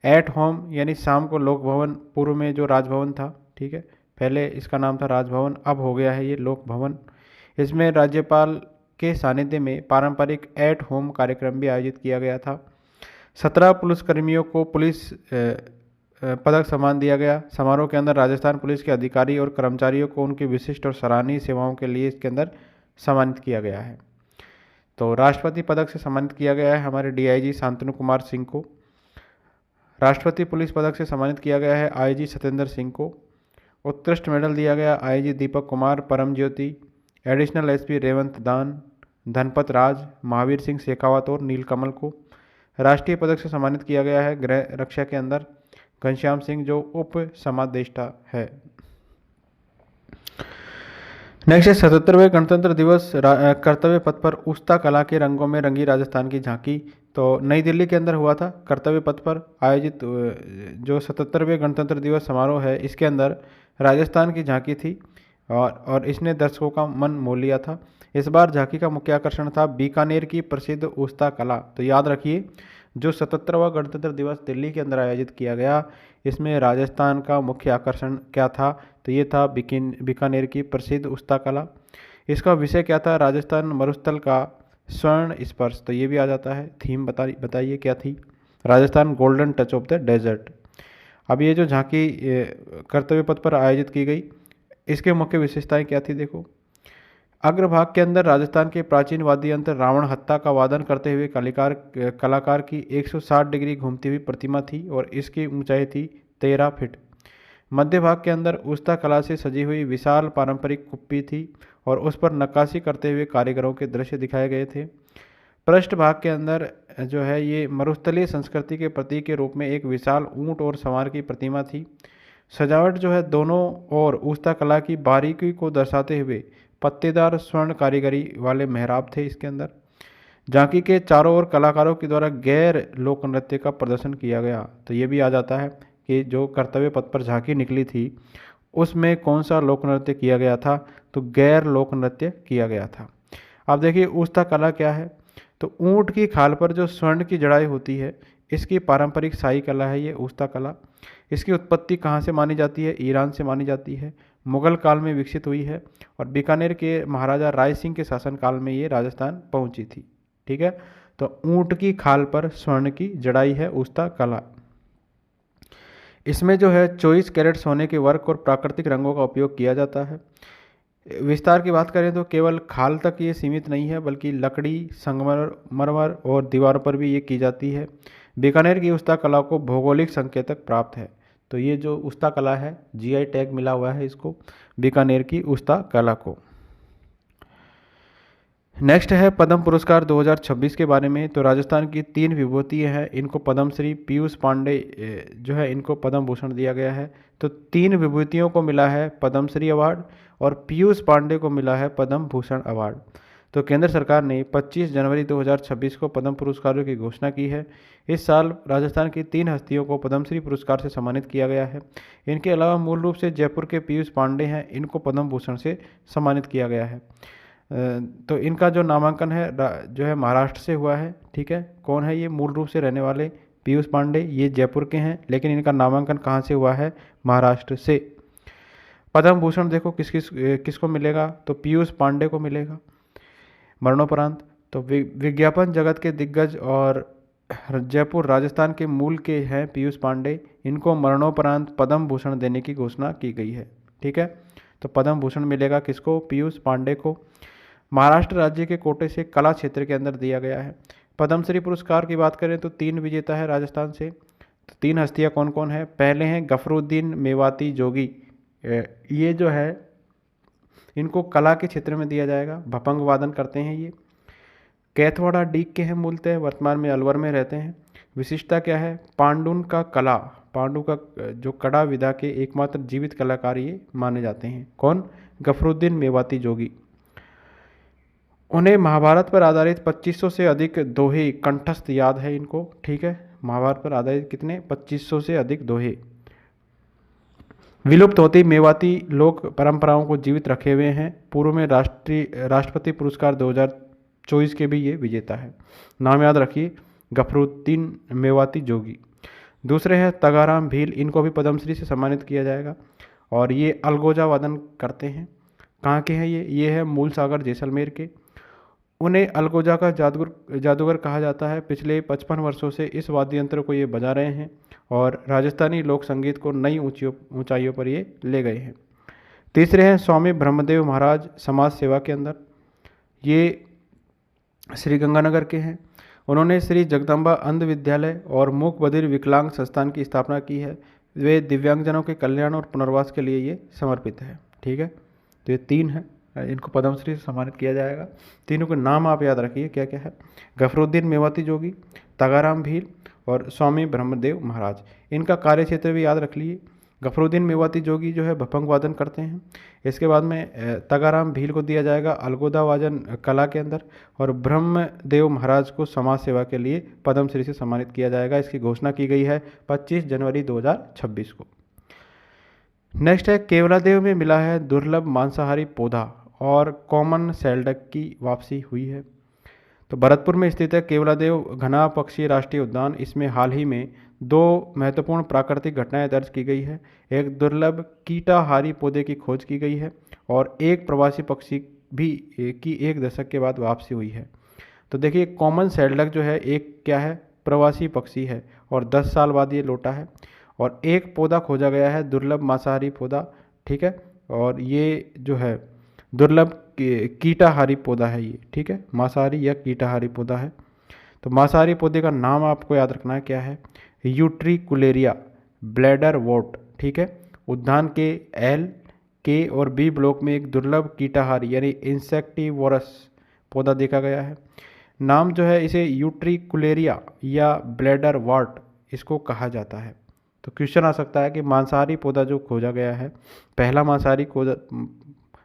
एट होम यानी शाम को लोक भवन, पूर्व में जो राजभवन था, ठीक है, पहले इसका नाम था राजभवन, अब हो गया है ये लोक भवन। इसमें राज्यपाल के सानिध्य में पारंपरिक एट होम कार्यक्रम भी आयोजित किया गया था। 17 पुलिसकर्मियों को पुलिस पदक सम्मान दिया गया। समारोह के अंदर राजस्थान पुलिस के अधिकारी और कर्मचारियों को उनकी विशिष्ट और सराहनीय सेवाओं के लिए इसके अंदर सम्मानित किया गया है। तो राष्ट्रपति पदक से सम्मानित किया गया है हमारे डीआईजी शांतनु कुमार सिंह को। राष्ट्रपति पुलिस पदक से सम्मानित किया गया है आईजी सत्येंद्र सिंह को। उत्कृष्ट मेडल दिया गया आईजी दीपक कुमार, परम ज्योति, एडिशनल एसपी रेवंत दान, धनपत राज, महावीर सिंह शेखावत और नीलकमल को। राष्ट्रीय पदक से सम्मानित किया गया है गृह रक्षा के अंदर घनश्याम सिंह जो उप समादेष्टा है। नेक्स्ट है 77वें गणतंत्र दिवस कर्तव्य पथ पर उस्ता कला के रंगों में रंगी राजस्थान की झांकी। तो नई दिल्ली के अंदर हुआ था कर्तव्य पथ पर आयोजित जो 77वें गणतंत्र दिवस समारोह है, इसके अंदर राजस्थान की झांकी थी और इसने दर्शकों का मन मोह लिया था। इस बार झांकी का मुख्य आकर्षण था बीकानेर की प्रसिद्ध उस्ता कला। तो याद रखिए जो 77वां गणतंत्र दिवस दिल्ली के अंदर आयोजित किया गया, इसमें राजस्थान का मुख्य आकर्षण क्या था, तो ये था बीकानेर की प्रसिद्ध उस्ता कला। इसका विषय क्या था, राजस्थान मरुस्थल का स्वर्ण स्पर्श। तो ये भी आ जाता है। थीम बताइए क्या थी, Rajasthan golden touch of the desert. अब ये जो झांकी कर्तव्य पथ पर आयोजित की गई, इसके मुख्य विशेषताएं क्या थी, देखो। अग्रभाग के अंदर राजस्थान के प्राचीन वाद्य यंत्र रावण हत्ता का वादन करते हुए कलाकार की 160 डिग्री घूमती हुई प्रतिमा थी और इसकी ऊंचाई थी 13 फीट। मध्य भाग के अंदर उस्ता कला से सजी हुई विशाल पारंपरिक कुप्पी थी और उस पर नक्काशी करते हुए कारीगरों के दृश्य दिखाए गए थे। पृष्ठ भाग के अंदर जो है ये मरुस्थलीय संस्कृति के प्रतीक के रूप में एक विशाल ऊंट और संवार की प्रतिमा थी। सजावट जो है दोनों ओर उस्ता कला की बारीकी को दर्शाते हुए पत्तेदार स्वर्ण कारीगरी वाले मेहराब थे इसके अंदर। झांकी के चारों ओर कलाकारों के द्वारा गैर लोक नृत्य का प्रदर्शन किया गया। तो ये भी आ जाता है कि जो कर्तव्य पथ पर झांकी निकली थी उसमें कौन सा लोक नृत्य किया गया था, तो गैर लोक नृत्य किया गया था। अब देखिए उस्ता कला क्या है, तो ऊंट की खाल पर जो स्वर्ण की जड़ाई होती है, इसकी पारंपरिक शाही कला है ये उस्ता कला। इसकी उत्पत्ति कहाँ से मानी जाती है, ईरान से मानी जाती है। मुगल काल में विकसित हुई है और बीकानेर के महाराजा राय सिंह के शासनकाल में ये राजस्थान पहुंची थी। ठीक है, तो ऊंट की खाल पर स्वर्ण की जड़ाई है उस्ता कला। इसमें जो है 24 कैरेट सोने के वर्क और प्राकृतिक रंगों का उपयोग किया जाता है। विस्तार की बात करें तो केवल खाल तक ये सीमित नहीं है, बल्कि लकड़ी, संगमरमर और दीवारों पर भी ये की जाती है। बीकानेर की उस्ता कला को भौगोलिक संकेतक प्राप्त है। तो ये जो उस्ता कला है जीआई टैग मिला हुआ है इसको, बीकानेर की उस्ता कला को। नेक्स्ट है पद्म पुरस्कार 2026 के बारे में। तो राजस्थान की 3 विभूतियाँ हैं, इनको पद्मश्री, पीयूष पांडे जो है इनको पद्म भूषण दिया गया है। तो 3 विभूतियों को मिला है पद्मश्री अवार्ड और पीयूष पांडे को मिला है पद्म भूषण अवार्ड। तो केंद्र सरकार ने 25 जनवरी 2026 को पद्म पुरस्कारों की घोषणा की है। इस साल राजस्थान की 3 हस्तियों को पद्मश्री पुरस्कार से सम्मानित किया गया है। इनके अलावा मूल रूप से जयपुर के पीयूष पांडे हैं, इनको पद्म भूषण से सम्मानित किया गया है। तो इनका जो नामांकन है जो है महाराष्ट्र से हुआ है। ठीक है, कौन है ये, मूल रूप से रहने वाले पीयूष पांडे, ये जयपुर के हैं, लेकिन इनका नामांकन कहाँ से हुआ है, महाराष्ट्र से। पद्म भूषण देखो किसको मिलेगा, तो पीयूष पांडे को मिलेगा मरणोपरांत। तो विज्ञापन जगत के दिग्गज और जयपुर राजस्थान के मूल के हैं पीयूष पांडे, इनको मरणोपरांत पद्म भूषण देने की घोषणा की गई है। ठीक है, तो पद्म भूषण मिलेगा किसको, पीयूष पांडे को। महाराष्ट्र राज्य के कोटे से कला क्षेत्र के अंदर दिया गया है। पद्मश्री पुरस्कार की बात करें तो 3 विजेता है राजस्थान से। तो 3 हस्तियां कौन कौन है, पहले हैं गफरुद्दीन मेवाती जोगी, ये जो है इनको कला के क्षेत्र में दिया जाएगा, भपंग वादन करते हैं ये। कैथवाड़ा डीग के हैं मूलतः, वर्तमान में अलवर में रहते हैं। विशिष्टता क्या है, पांडुन का कला, पांडु का जो कड़ा विधा के एकमात्र जीवित कलाकार ये माने जाते हैं। कौन, गफरुद्दीन मेवाती जोगी। उन्हें महाभारत पर आधारित 2500 से अधिक दोहे कंठस्थ याद है इनको। ठीक है, महाभारत पर आधारित कितने, 2500 से अधिक दोहे। विलुप्त होती मेवाती लोक परंपराओं को जीवित रखे हुए हैं। पूर्व में राष्ट्रपति पुरस्कार 2024 के भी ये विजेता है। नाम याद रखिए, गफरुद्दीन मेवाती जोगी। दूसरे हैं तगाराम भील, इनको भी पद्मश्री से सम्मानित किया जाएगा और ये अलगोजा वादन करते हैं। कहाँ के हैं ये है मूल सागर जैसलमेर के। उन्हें अलगोजा का जादूगर कहा जाता है। पिछले 55 वर्षों से इस वाद्य यंत्र को ये बजा रहे हैं और राजस्थानी लोक संगीत को नई ऊंचाइयों पर ये ले गए हैं। तीसरे हैं स्वामी ब्रह्मदेव महाराज समाज सेवा के अंदर, ये श्री गंगानगर के हैं। उन्होंने श्री जगदम्बा अंध विद्यालय और मूक बधिर विकलांग संस्थान की स्थापना की है। वे दिव्यांगजनों के कल्याण और पुनर्वास के लिए ये समर्पित है। ठीक है, तो ये 3 है, इनको पद्मश्री से सम्मानित किया जाएगा। तीनों के नाम आप याद रखिए क्या क्या है। गफरुद्दीन मेवाती जोगी, तगाराम भील और स्वामी ब्रह्मदेव महाराज। इनका कार्य क्षेत्र भी याद रख लीजिए। गफरुद्दीन मेवाती जोगी जो है भपंग वादन करते हैं। इसके बाद में तगाराम भील को दिया जाएगा अलगोदा वादन कला के अंदर, और ब्रह्मदेव महाराज को समाज सेवा के लिए पद्मश्री से सम्मानित किया जाएगा। इसकी घोषणा की गई है 25 जनवरी 2026 को। नेक्स्ट है केवलादेव में मिला है दुर्लभ मांसाहारी पौधा और कॉमन सेल्डक की वापसी हुई है। तो भरतपुर में स्थित है केवलादेव घना पक्षी राष्ट्रीय उद्यान। इसमें हाल ही में 2 महत्वपूर्ण प्राकृतिक घटनाएं दर्ज की गई है। एक दुर्लभ कीटाहारी पौधे की खोज की गई है और एक प्रवासी पक्षी भी की 1 दशक के बाद वापसी हुई है। तो देखिए कॉमन सेल्डक जो है एक क्या है, प्रवासी पक्षी है और 10 साल बाद ये लौटा है। और एक पौधा खोजा गया है दुर्लभ मांसाहारी पौधा। ठीक है, और ये जो है दुर्लभ कीटाहारी पौधा है ये। ठीक है, मांसाहारी या कीटाहारी पौधा है। तो मांसाहारी पौधे का नाम आपको याद रखना है क्या है, यूट्रिकुलेरिया ब्लैडर वोट। ठीक है, उद्यान के एल, के और बी ब्लॉक में एक दुर्लभ कीटाहारी यानी इंसेक्टिवोरस पौधा देखा गया है। नाम जो है इसे यूट्रिकुलेरिया या ब्लैडर वॉट इसको कहा जाता है। तो क्वेश्चन आ सकता है कि मांसाहारी पौधा जो खोजा गया है, पहला मांसाहारी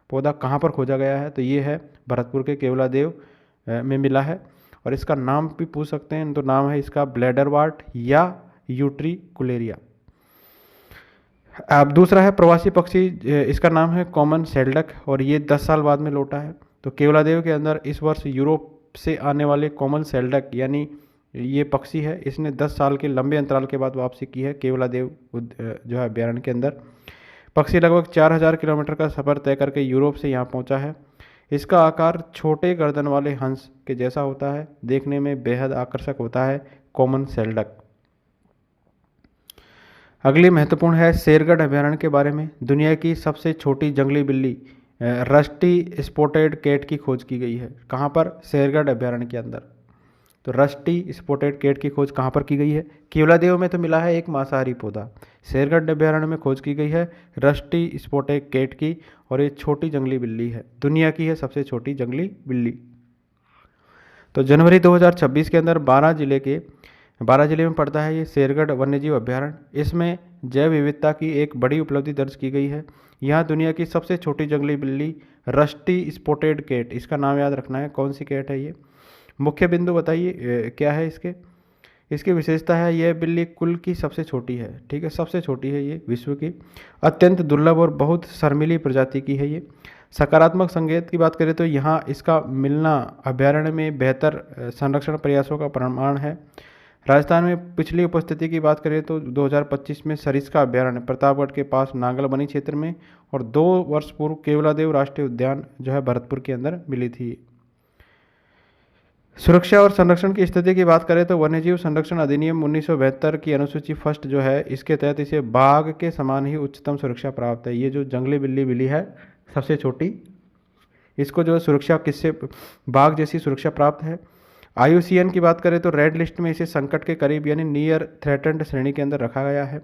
पौधा कहाँ पर खोजा गया है, तो ये है भरतपुर के केवलादेव में मिला है। और इसका नाम भी पूछ सकते हैं, तो नाम है इसका ब्लैडरवार्ट या यूट्रिकुलेरिया। अब दूसरा है प्रवासी पक्षी, इसका नाम है कॉमन सेल्डक और ये 10 साल बाद में लौटा है। तो केवलादेव के अंदर इस वर्ष यूरोप से आने वाले कॉमन सेल्डक यानी ये पक्षी है, इसने 10 साल के लंबे अंतराल के बाद वापसी की है केवलादेव जो है अभ्यारण्य के अंदर। पक्षी लगभग 4000 किलोमीटर का सफ़र तय करके यूरोप से यहाँ पहुँचा है। इसका आकार छोटे गर्दन वाले हंस के जैसा होता है, देखने में बेहद आकर्षक होता है कॉमन सेल्डक। अगली महत्वपूर्ण है शेरगढ़ अभ्यारण्य के बारे में। दुनिया की सबसे छोटी जंगली बिल्ली रस्टी स्पॉटेड कैट की खोज की गई है। कहाँ पर, शेरगढ़ अभ्यारण्य के अंदर। तो रस्टी स्पॉटेड कैट की खोज कहाँ पर की गई है, केवलादेव में तो मिला है एक मांसाहारी पौधा, शेरगढ़ अभ्यारण्य में खोज की गई है रस्टी स्पॉटेड कैट की, और ये छोटी जंगली बिल्ली है, दुनिया की है सबसे छोटी जंगली बिल्ली। तो जनवरी 2026 के अंदर 12 जिले में पड़ता है ये शेरगढ़ वन्यजीव अभ्यारण्य। इसमें जैव विविधता की एक बड़ी उपलब्धि दर्ज की गई है। यहाँ दुनिया की सबसे छोटी जंगली बिल्ली रस्टी स्पॉटेड कैट, इसका नाम याद रखना है, कौन सी कैट है ये। मुख्य बिंदु बताइए क्या है इसकी विशेषता है, यह बिल्ली कुल की सबसे छोटी है। ठीक है, सबसे छोटी है ये विश्व की, अत्यंत दुर्लभ और बहुत शर्मीली प्रजाति की है ये। सकारात्मक संकेत की बात करें तो यहाँ इसका मिलना अभ्यारण्य में बेहतर संरक्षण प्रयासों का प्रमाण है। राजस्थान में पिछली उपस्थिति की बात करें तो 2025 में सरिस्का अभ्यारण्य प्रतापगढ़ के पास नांगलबनी क्षेत्र में, और 2 वर्ष पूर्व केवलादेव राष्ट्रीय उद्यान जो है भरतपुर के अंदर मिली थी। सुरक्षा और संरक्षण की स्थिति की बात करें तो वन्यजीव संरक्षण अधिनियम 1972 की अनुसूची फर्स्ट जो है, इसके तहत इसे बाघ के समान ही उच्चतम सुरक्षा प्राप्त है। ये जो जंगली बिल्ली मिली है सबसे छोटी, इसको जो सुरक्षा किससे, बाघ जैसी सुरक्षा प्राप्त है। IUCN की बात करें तो रेड लिस्ट में इसे संकट के करीब यानी नियर थ्रेटेंड श्रेणी के अंदर रखा गया है।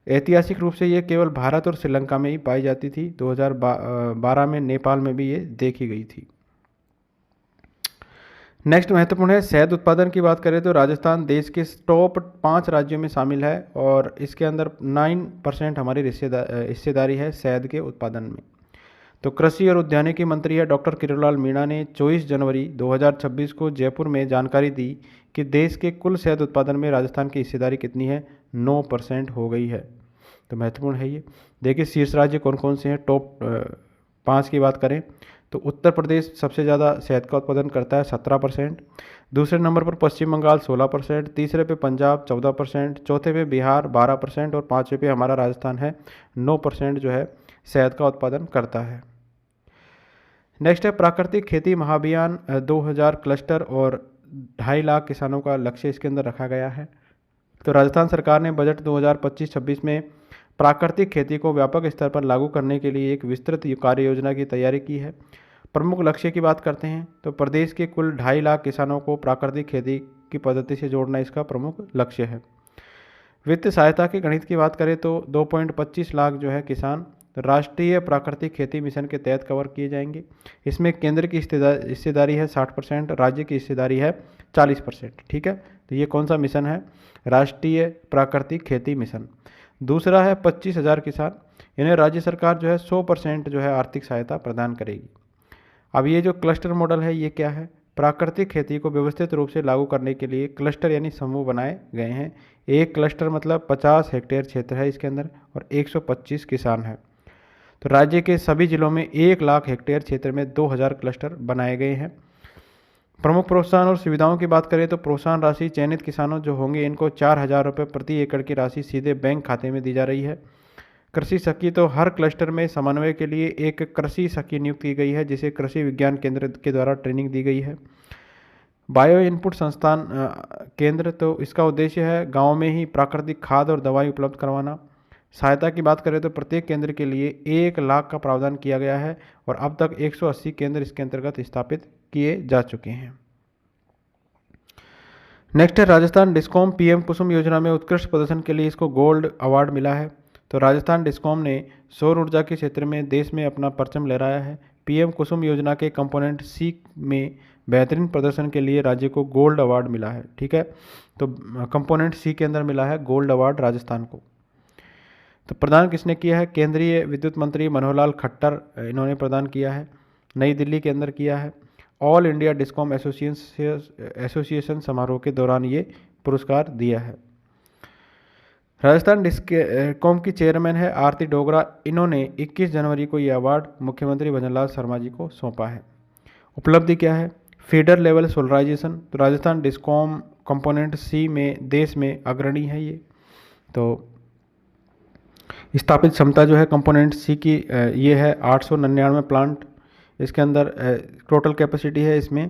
ऐतिहासिक रूप से ये केवल भारत और श्रीलंका में ही पाई जाती थी। 2012 में नेपाल में भी ये देखी गई थी। नेक्स्ट महत्वपूर्ण है शहद उत्पादन की बात करें तो राजस्थान देश के टॉप 5 राज्यों में शामिल है और इसके अंदर 9% हमारी हिस्सेदारी है शहद के उत्पादन में। तो कृषि और उद्यानिकी मंत्री है डॉक्टर किरोड़लाल मीणा ने 24 जनवरी 2026 को जयपुर में जानकारी दी कि देश के कुल शहद उत्पादन में राजस्थान की हिस्सेदारी कितनी है, 9% हो गई है। तो महत्वपूर्ण है ये। देखिए शीर्ष राज्य कौन कौन से हैं, टॉप 5 की बात करें तो उत्तर प्रदेश सबसे ज़्यादा शहद का उत्पादन करता है 17%, दूसरे नंबर पर पश्चिम बंगाल 16%, तीसरे पे पंजाब 14%, चौथे पे बिहार 12% और पाँचवें पे हमारा राजस्थान है 9% जो है शहद का उत्पादन करता है। नेक्स्ट है प्राकृतिक खेती महाअभियान 2000 क्लस्टर और 2.5 लाख किसानों का लक्ष्य इसके अंदर रखा गया है। तो राजस्थान सरकार ने बजट 2025-26 में प्राकृतिक खेती को व्यापक स्तर पर लागू करने के लिए एक विस्तृत कार्य योजना की तैयारी की है। प्रमुख लक्ष्य की बात करते हैं तो प्रदेश के कुल 2.5 लाख किसानों को प्राकृतिक खेती की पद्धति से जोड़ना इसका प्रमुख लक्ष्य है। वित्त सहायता के गणित की बात करें तो 2.25 लाख जो है किसान राष्ट्रीय प्राकृतिक खेती मिशन के तहत कवर किए जाएंगे। इसमें केंद्र की हिस्सेदारी है 60%, राज्य की हिस्सेदारी है 40%। ठीक है, तो ये कौन सा मिशन है? राष्ट्रीय प्राकृतिक खेती मिशन। दूसरा है 25,000 किसान, इन्हें राज्य सरकार जो है 100% जो है आर्थिक सहायता प्रदान करेगी। अब ये जो क्लस्टर मॉडल है ये क्या है? प्राकृतिक खेती को व्यवस्थित रूप से लागू करने के लिए क्लस्टर यानी समूह बनाए गए हैं। एक क्लस्टर मतलब 50 हेक्टेयर क्षेत्र है इसके अंदर और 125 किसान है। तो राज्य के सभी जिलों में 1 लाख हेक्टेयर क्षेत्र में 2000 क्लस्टर बनाए गए हैं। प्रमुख प्रोत्साहन और सुविधाओं की बात करें तो प्रोत्साहन राशि चयनित किसानों जो होंगे इनको 4,000 रुपये प्रति एकड़ की राशि सीधे बैंक खाते में दी जा रही है। कृषि सखी, तो हर क्लस्टर में समन्वय के लिए एक कृषि सखी नियुक्त की गई है जिसे कृषि विज्ञान केंद्र के द्वारा ट्रेनिंग दी गई है। बायो इनपुट संस्थान केंद्र, तो इसका उद्देश्य है गांव में ही प्राकृतिक खाद और दवाई उपलब्ध करवाना। सहायता की बात करें तो प्रत्येक केंद्र के लिए 1 लाख का प्रावधान किया गया है और अब तक 180 केंद्र इसके अंतर्गत स्थापित किए जा चुके हैं। नेक्स्ट है राजस्थान डिस्कॉम पीएम कुसुम योजना में उत्कृष्ट प्रदर्शन के लिए इसको गोल्ड अवार्ड मिला है। तो राजस्थान डिस्कॉम ने सौर ऊर्जा के क्षेत्र में देश में अपना परचम लहराया है। पीएम कुसुम योजना के कंपोनेंट सी में बेहतरीन प्रदर्शन के लिए राज्य को गोल्ड अवार्ड मिला है। ठीक है, तो कंपोनेंट सी के अंदर मिला है गोल्ड अवार्ड राजस्थान को। तो प्रदान किसने किया है? केंद्रीय विद्युत मंत्री मनोहर लाल खट्टर इन्होंने प्रदान किया है, नई दिल्ली के अंदर किया है। ऑल इंडिया डिस्कॉम एसोसिएशन समारोह के दौरान ये पुरस्कार दिया है। राजस्थान डिस्कॉम की चेयरमैन है आरती डोगरा, इन्होंने 21 जनवरी को ये अवार्ड मुख्यमंत्री भजनलाल शर्मा जी को सौंपा है। उपलब्धि क्या है? फीडर लेवल सोलराइजेशन, तो राजस्थान डिस्कॉम कंपोनेंट सी में देश में अग्रणी है ये। तो स्थापित क्षमता जो है कंपोनेंट सी की ये है 899 प्लांट, इसके अंदर टोटल कैपेसिटी है इसमें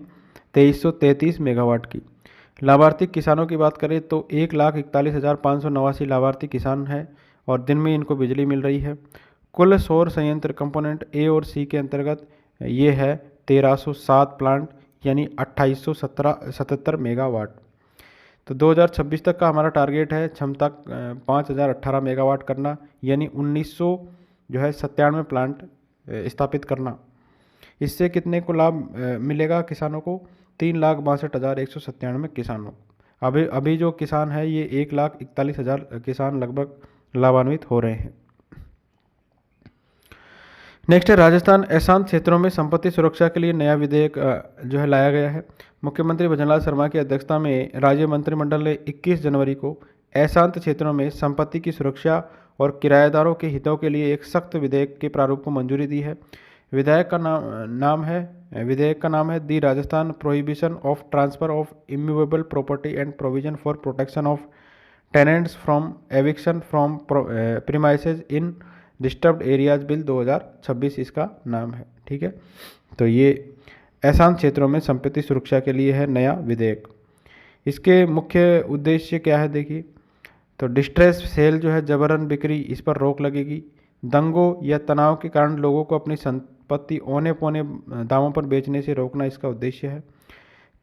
2333 मेगावाट की। लाभार्थी किसानों की बात करें तो 1,41,589 लाभार्थी किसान हैं और दिन में इनको बिजली मिल रही है। कुल सौर संयंत्र कंपोनेंट ए और सी के अंतर्गत ये है 1307 प्लांट यानी 2877 मेगावाट। तो 2026 तक का हमारा टारगेट है क्षमता 5018 मेगावाट करना यानी 1900 जो है 97 प्लांट स्थापित करना। इससे कितने को लाभ मिलेगा किसानों को? 3,62,197 किसानों। अभी जो किसान है ये 1,41,000 किसान लगभग लाभान्वित हो रहे हैं। नेक्स्ट है राजस्थान अशांत क्षेत्रों में संपत्ति सुरक्षा के लिए नया विधेयक जो है लाया गया है। मुख्यमंत्री भजनलाल शर्मा की अध्यक्षता में राज्य मंत्रिमंडल ने 21 जनवरी को अशांत क्षेत्रों में संपत्ति की सुरक्षा और किराएदारों के हितों के लिए एक सख्त विधेयक के प्रारूप को मंजूरी दी है। विधेयक का नाम है the Rajasthan prohibition of transfer of immovable property and provision for protection of tenants from eviction from premises in disturbed areas bill 2026 इसका नाम है। ठीक है, तो ये अशांत क्षेत्रों में संपत्ति सुरक्षा के लिए है नया विधेयक। इसके मुख्य उद्देश्य क्या है देखिए, तो डिस्ट्रेस सेल जो है जबरन बिक्री, इस पर रोक लगेगी। दंगों या तनाव के कारण लोगों को अपनी संपत्ति औने पौने दामों पर बेचने से रोकना इसका उद्देश्य है।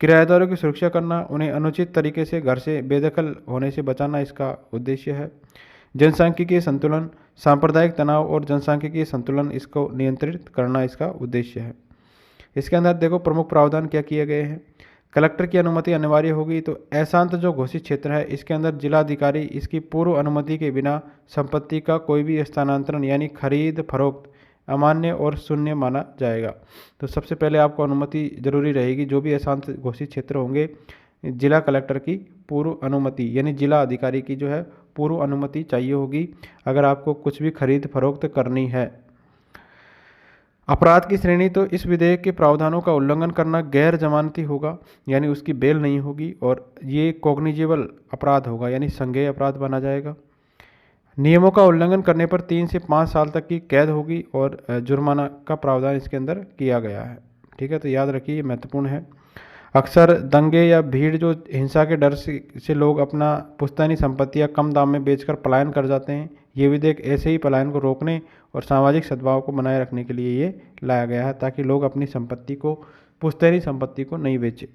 किराएदारों की सुरक्षा करना, उन्हें अनुचित तरीके से घर से बेदखल होने से बचाना इसका उद्देश्य है। जनसांख्यिकीय संतुलन, सांप्रदायिक तनाव और जनसांख्यिकीय संतुलन इसको नियंत्रित करना इसका उद्देश्य है। इसके अंदर देखो प्रमुख प्रावधान क्या किए गए हैं। कलेक्टर की अनुमति अनिवार्य होगी। तो अशांत जो घोषित क्षेत्र है इसके अंदर जिलाधिकारी इसकी पूर्व अनुमति के बिना संपत्ति का कोई भी स्थानांतरण यानी खरीद फरोख्त अमान्य और शून्य माना जाएगा। तो सबसे पहले आपको अनुमति जरूरी रहेगी। जो भी अशांत घोषित क्षेत्र होंगे जिला कलेक्टर की पूर्व अनुमति यानी जिला अधिकारी की जो है पूर्व अनुमति चाहिए होगी अगर आपको कुछ भी खरीद फरोख्त करनी है। अपराध की श्रेणी, तो इस विधेयक के प्रावधानों का उल्लंघन करना गैर जमानती होगा यानी उसकी बेल नहीं होगी और ये कॉग्निजेबल अपराध होगा यानी संज्ञेय अपराध बना जाएगा। नियमों का उल्लंघन करने पर 3 से 5 साल तक की कैद होगी और जुर्माना का प्रावधान इसके अंदर किया गया है। ठीक है, तो याद रखिए, ये महत्वपूर्ण है। अक्सर दंगे या भीड़ जो हिंसा के डर से लोग अपना पुश्तैनी संपत्तियां कम दाम में बेचकर पलायन कर जाते हैं। ये विधेयक ऐसे ही पलायन को रोकने और सामाजिक सद्भाव को बनाए रखने के लिए ये लाया गया है, ताकि लोग अपनी संपत्ति को, पुश्तैनी संपत्ति को नहीं बेचें।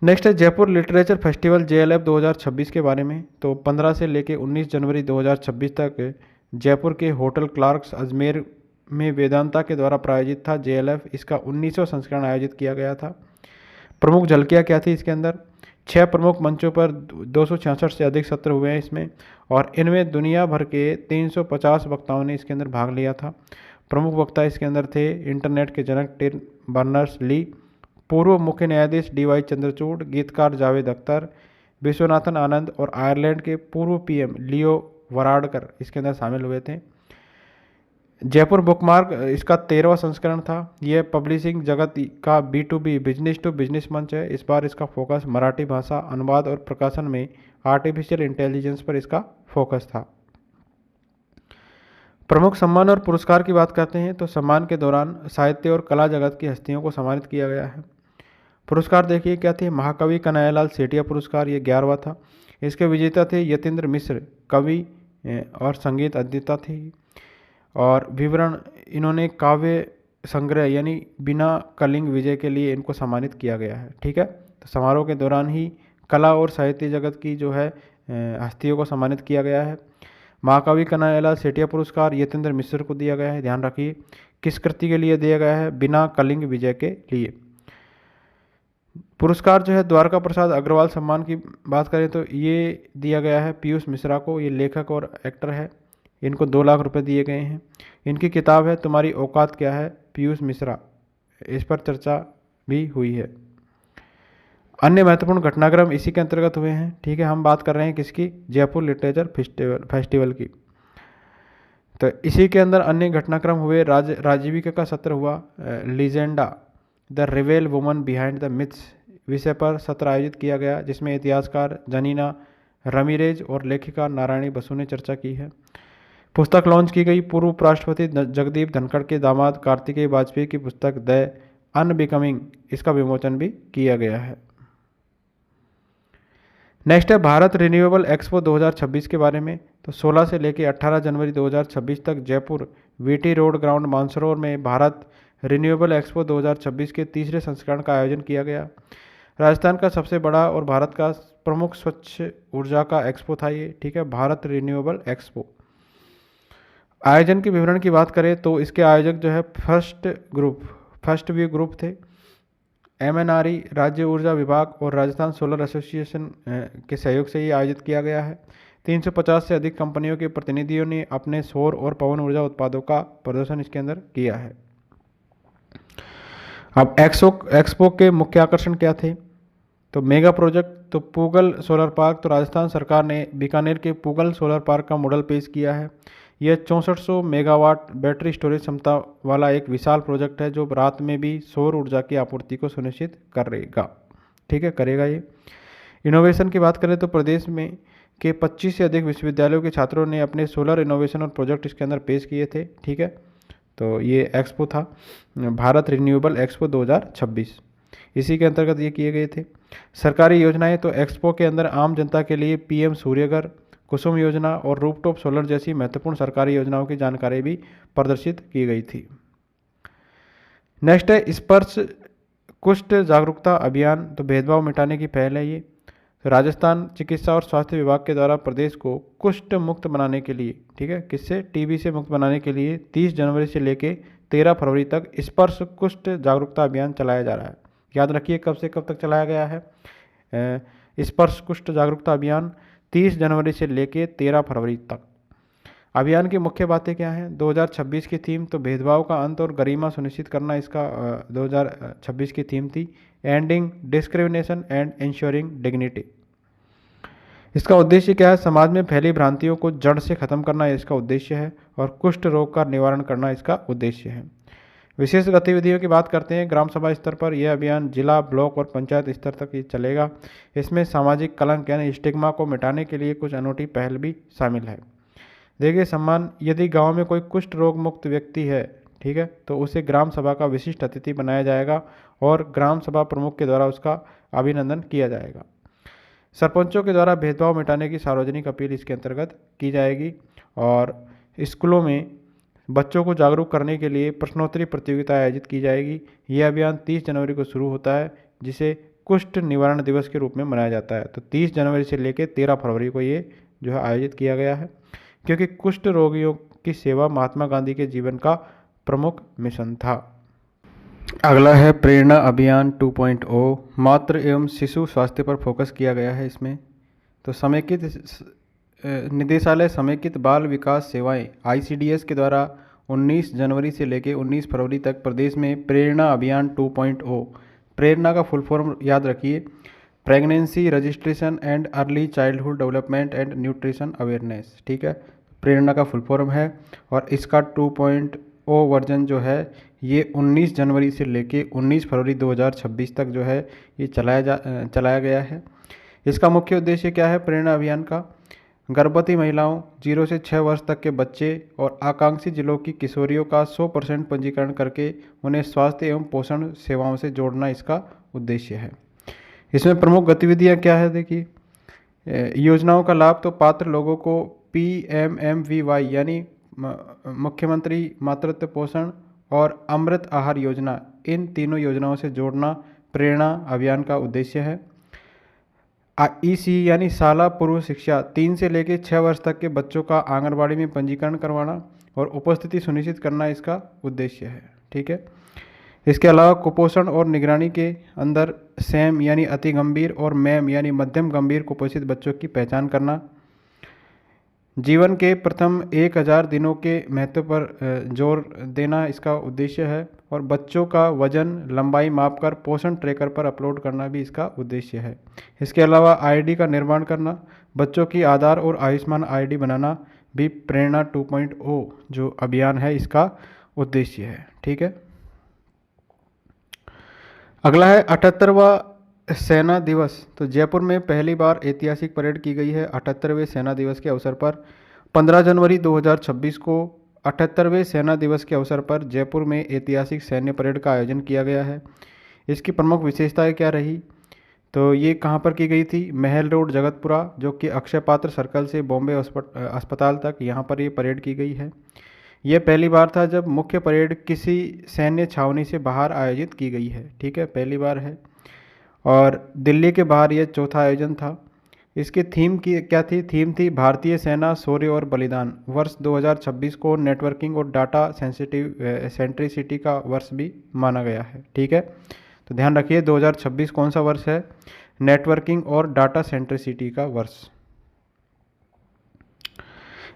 नेक्स्ट है जयपुर लिटरेचर फेस्टिवल JLF 2026 के बारे में। तो 15 से लेकर 19 जनवरी 2026 तक जयपुर के होटल क्लार्क्स अजमेर में वेदांता के द्वारा प्रायोजित था JLF। इसका 19वां संस्करण आयोजित किया गया था। प्रमुख झलकियाँ क्या थी इसके अंदर? 6 प्रमुख मंचों पर 266 से अधिक सत्र हुए हैं इसमें, और इनमें दुनिया भर के 350 वक्ताओं ने इसके अंदर भाग लिया था। प्रमुख वक्ता इसके अंदर थे इंटरनेट के जनक टिम बर्नर्स-ली, पूर्व मुख्य न्यायाधीश DY चंद्रचूड़, गीतकार जावेद अख्तर, विश्वनाथन आनंद और आयरलैंड के पूर्व PM लियो वराडकर इसके अंदर शामिल हुए थे। जयपुर बुकमार्क इसका 13वां संस्करण था। यह पब्लिशिंग जगत का B2B, बिजनेस टू बिजनेस मंच है। इस बार इसका फोकस मराठी भाषा, अनुवाद और प्रकाशन में आर्टिफिशियल इंटेलिजेंस पर इसका फोकस था। प्रमुख सम्मान और पुरस्कार की बात करते हैं तो सम्मान के दौरान साहित्य और कला जगत की हस्तियों को सम्मानित किया गया है। पुरस्कार देखिए क्या थे? महाकवि कन्हैयालाल सेठिया पुरस्कार, ये 11वां था। इसके विजेता थे यतीन्द्र मिश्र, कवि और संगीत अध्येता थे। और विवरण, इन्होंने काव्य संग्रह यानी बिना कलिंग विजय के लिए इनको सम्मानित किया गया है। ठीक है, तो समारोह के दौरान ही कला और साहित्य जगत की जो है हस्तियों को सम्मानित किया गया है। महाकवि कन्हैयालाल सेठिया पुरस्कार यतीन्द्र मिश्र को दिया गया है। ध्यान रखिए किस कृति के लिए दिया गया है? बिना कलिंग विजय के लिए। पुरस्कार जो है द्वारका प्रसाद अग्रवाल सम्मान की बात करें तो ये दिया गया है पीयूष मिश्रा को। ये लेखक और एक्टर है। इनको 2 लाख रुपए दिए गए हैं। इनकी किताब है तुम्हारी औकात क्या है, पीयूष मिश्रा, इस पर चर्चा भी हुई है। अन्य महत्वपूर्ण घटनाक्रम इसी के अंतर्गत हुए हैं। ठीक है, हम बात कर रहे हैं किसकी? जयपुर लिटरेचर फेस्टिवल की। तो इसी के अंदर अन्य घटनाक्रम हुए। राजीविका का सत्र हुआ। Legenda the real woman behind the myths विषय पर सत्र आयोजित किया गया, जिसमें इतिहासकार जनीना रमीरेज और लेखिका नारायणी बसु ने चर्चा की है। पुस्तक लॉन्च की गई। पूर्व उपराष्ट्रपति जगदीप धनखड़ के दामाद कार्तिकेय वाजपेयी की पुस्तक द अनबिकमिंग, इसका विमोचन भी किया गया है। नेक्स्ट है भारत रिन्यूएबल एक्सपो 2026 के बारे में। तो 16 से लेकर 18 जनवरी 2026 तक Jaipur VT road ground Mansarovar में भारत रिन्यूएबल एक्सपो 2026 के 3रे संस्करण का आयोजन किया गया। राजस्थान का सबसे बड़ा और भारत का प्रमुख स्वच्छ ऊर्जा का एक्सपो था ये। ठीक है, भारत रिन्यूएबल एक्सपो। आयोजन के विवरण की बात करें तो इसके आयोजक जो है फर्स्ट व्यू ग्रुप थे। MNRE, राज्य ऊर्जा विभाग और राजस्थान सोलर एसोसिएशन के सहयोग से ये आयोजित किया गया है। 350 से अधिक कंपनियों के प्रतिनिधियों ने अपने सौर और पवन ऊर्जा उत्पादों का प्रदर्शन इसके अंदर किया है। अब एक्सपो के मुख्य आकर्षण क्या थे? तो मेगा प्रोजेक्ट, तो पूगल सोलर पार्क। तो राजस्थान सरकार ने बीकानेर के पूगल सोलर पार्क का मॉडल पेश किया है। यह 6400 मेगावाट बैटरी स्टोरेज क्षमता वाला एक विशाल प्रोजेक्ट है, जो रात में भी सौर ऊर्जा की आपूर्ति को सुनिश्चित करेगा। ठीक है, करेगा ये। इनोवेशन की बात करें तो प्रदेश में के 25 से अधिक विश्वविद्यालयों के छात्रों ने अपने सोलर इनोवेशन और प्रोजेक्ट इसके अंदर पेश किए थे। ठीक है, तो ये एक्सपो था भारत रिन्यूएबल एक्सपो 2026, इसी के अंतर्गत ये किए गए थे। सरकारी योजनाएं, तो एक्सपो के अंदर आम जनता के लिए PM सूर्यघर, कुसुम योजना और रूफटॉप सोलर जैसी महत्वपूर्ण सरकारी योजनाओं की जानकारी भी प्रदर्शित की गई थी। नेक्स्ट है स्पर्श कुष्ठ जागरूकता अभियान। तो भेदभाव मिटाने की पहल है ये। तो राजस्थान चिकित्सा और स्वास्थ्य विभाग के द्वारा प्रदेश को कुष्ठ मुक्त बनाने के लिए, ठीक है, किससे? TB से मुक्त बनाने के लिए 30 जनवरी से लेकर 13 फरवरी तक स्पर्श कुष्ठ जागरूकता अभियान चलाया जा रहा है। याद रखिए कब से कब तक चलाया गया है स्पर्श कुष्ठ जागरूकता अभियान? 30 जनवरी से लेकर 13 फरवरी तक। अभियान की मुख्य बातें क्या हैं? 2026 की थीम तो भेदभाव का अंत और गरिमा सुनिश्चित करना, इसका 2026 की थीम थी। Ending discrimination and ensuring dignity. इसका उद्देश्य क्या है? समाज में फैली भ्रांतियों को जड़ से खत्म करना इसका उद्देश्य है, और कुष्ठ रोग का निवारण करना इसका उद्देश्य है। विशेष गतिविधियों की बात करते हैं ग्राम सभा स्तर पर। यह अभियान जिला, ब्लॉक और पंचायत स्तर तक ये चलेगा। इसमें सामाजिक कलंक यानी स्टिग्मा को मिटाने के लिए कुछ अनूठी पहल भी शामिल है। देखिए सम्मान, यदि गांव में कोई कुष्ठ रोग मुक्त व्यक्ति है, ठीक है, तो उसे ग्राम सभा का विशिष्ट अतिथि बनाया जाएगा और ग्राम सभा प्रमुख के द्वारा उसका अभिनंदन किया जाएगा। सरपंचों के द्वारा भेदभाव मिटाने की सार्वजनिक अपील इसके अंतर्गत की जाएगी और स्कूलों में बच्चों को जागरूक करने के लिए प्रश्नोत्तरी प्रतियोगिता आयोजित की जाएगी। यह अभियान 30 जनवरी को शुरू होता है, जिसे कुष्ठ निवारण दिवस के रूप में मनाया जाता है। तो 30 जनवरी से लेकर 13 फरवरी को ये जो है आयोजित किया गया है, क्योंकि कुष्ठ रोगियों की सेवा महात्मा गांधी के जीवन का प्रमुख मिशन था। अगला है प्रेरणा अभियान 2.0। मातृ एवं शिशु स्वास्थ्य पर फोकस किया गया है इसमें। तो समेकित निदेशालय समेकित बाल विकास सेवाएं ICDS के द्वारा 19 जनवरी से लेकर 19 फरवरी तक प्रदेश में प्रेरणा अभियान 2.0। प्रेरणा का फुल फॉर्म याद रखिए, pregnancy registration and early childhood development and nutrition awareness, ठीक है। प्रेरणा का फुल फॉर्म है और इसका 2.0 वर्जन जो है ये 19 जनवरी से लेके 19 फरवरी 2026 तक जो है ये चलाया गया है। इसका मुख्य उद्देश्य क्या है प्रेरणा अभियान का? गर्भवती महिलाओं, 0 से 6 वर्ष तक के बच्चे और आकांक्षी जिलों की किशोरियों का 100% पंजीकरण करके उन्हें स्वास्थ्य एवं पोषण सेवाओं से जोड़ना इसका उद्देश्य है। इसमें प्रमुख गतिविधियां क्या है? देखिए, योजनाओं का लाभ तो पात्र लोगों को PMMVY यानी मुख्यमंत्री मातृत्व पोषण और अमृत आहार योजना, इन तीनों योजनाओं से जोड़ना प्रेरणा अभियान का उद्देश्य है। EC यानी शाला पूर्व शिक्षा, 3 से लेकर 6 वर्ष तक के बच्चों का आंगनबाड़ी में पंजीकरण करवाना और उपस्थिति सुनिश्चित करना इसका उद्देश्य है, ठीक है। इसके अलावा कुपोषण और निगरानी के अंदर SAM यानी अति गंभीर और MAM यानी मध्यम गंभीर कुपोषित बच्चों की पहचान करना। जीवन के प्रथम 1000 दिनों के महत्व पर जोर देना इसका उद्देश्य है और बच्चों का वजन लंबाई मापकर पोषण ट्रैकर पर अपलोड करना भी इसका उद्देश्य है। इसके अलावा ID का निर्माण करना, बच्चों की आधार और आयुष्मान ID बनाना भी प्रेरणा 2.0 जो अभियान है इसका उद्देश्य है, ठीक है। अगला है 78वां सेना दिवस। तो जयपुर में पहली बार ऐतिहासिक परेड की गई है 78वें सेना दिवस के अवसर पर। 15 जनवरी 2026 को 78वें सेना दिवस के अवसर पर जयपुर में ऐतिहासिक सैन्य परेड का आयोजन किया गया है। इसकी प्रमुख विशेषताएं क्या रही? तो ये कहाँ पर की गई थी? महल रोड, जगतपुरा, जो कि अक्षय पात्र सर्कल से बॉम्बे अस्पताल तक, यहाँ पर ये परेड की गई है। यह पहली बार था जब मुख्य परेड किसी सैन्य छावनी से बाहर आयोजित की गई है, ठीक है, पहली बार है। और दिल्ली के बाहर यह चौथा आयोजन था। इसकी थीम की क्या थी? थीम थी भारतीय सेना शौर्य और बलिदान। वर्ष 2026 को नेटवर्किंग और डाटा सेंट्रिसिटी का वर्ष भी माना गया है, ठीक है। तो ध्यान रखिए 2026 कौन सा वर्ष है? नेटवर्किंग और डाटा सेंट्रिसिटी का वर्ष।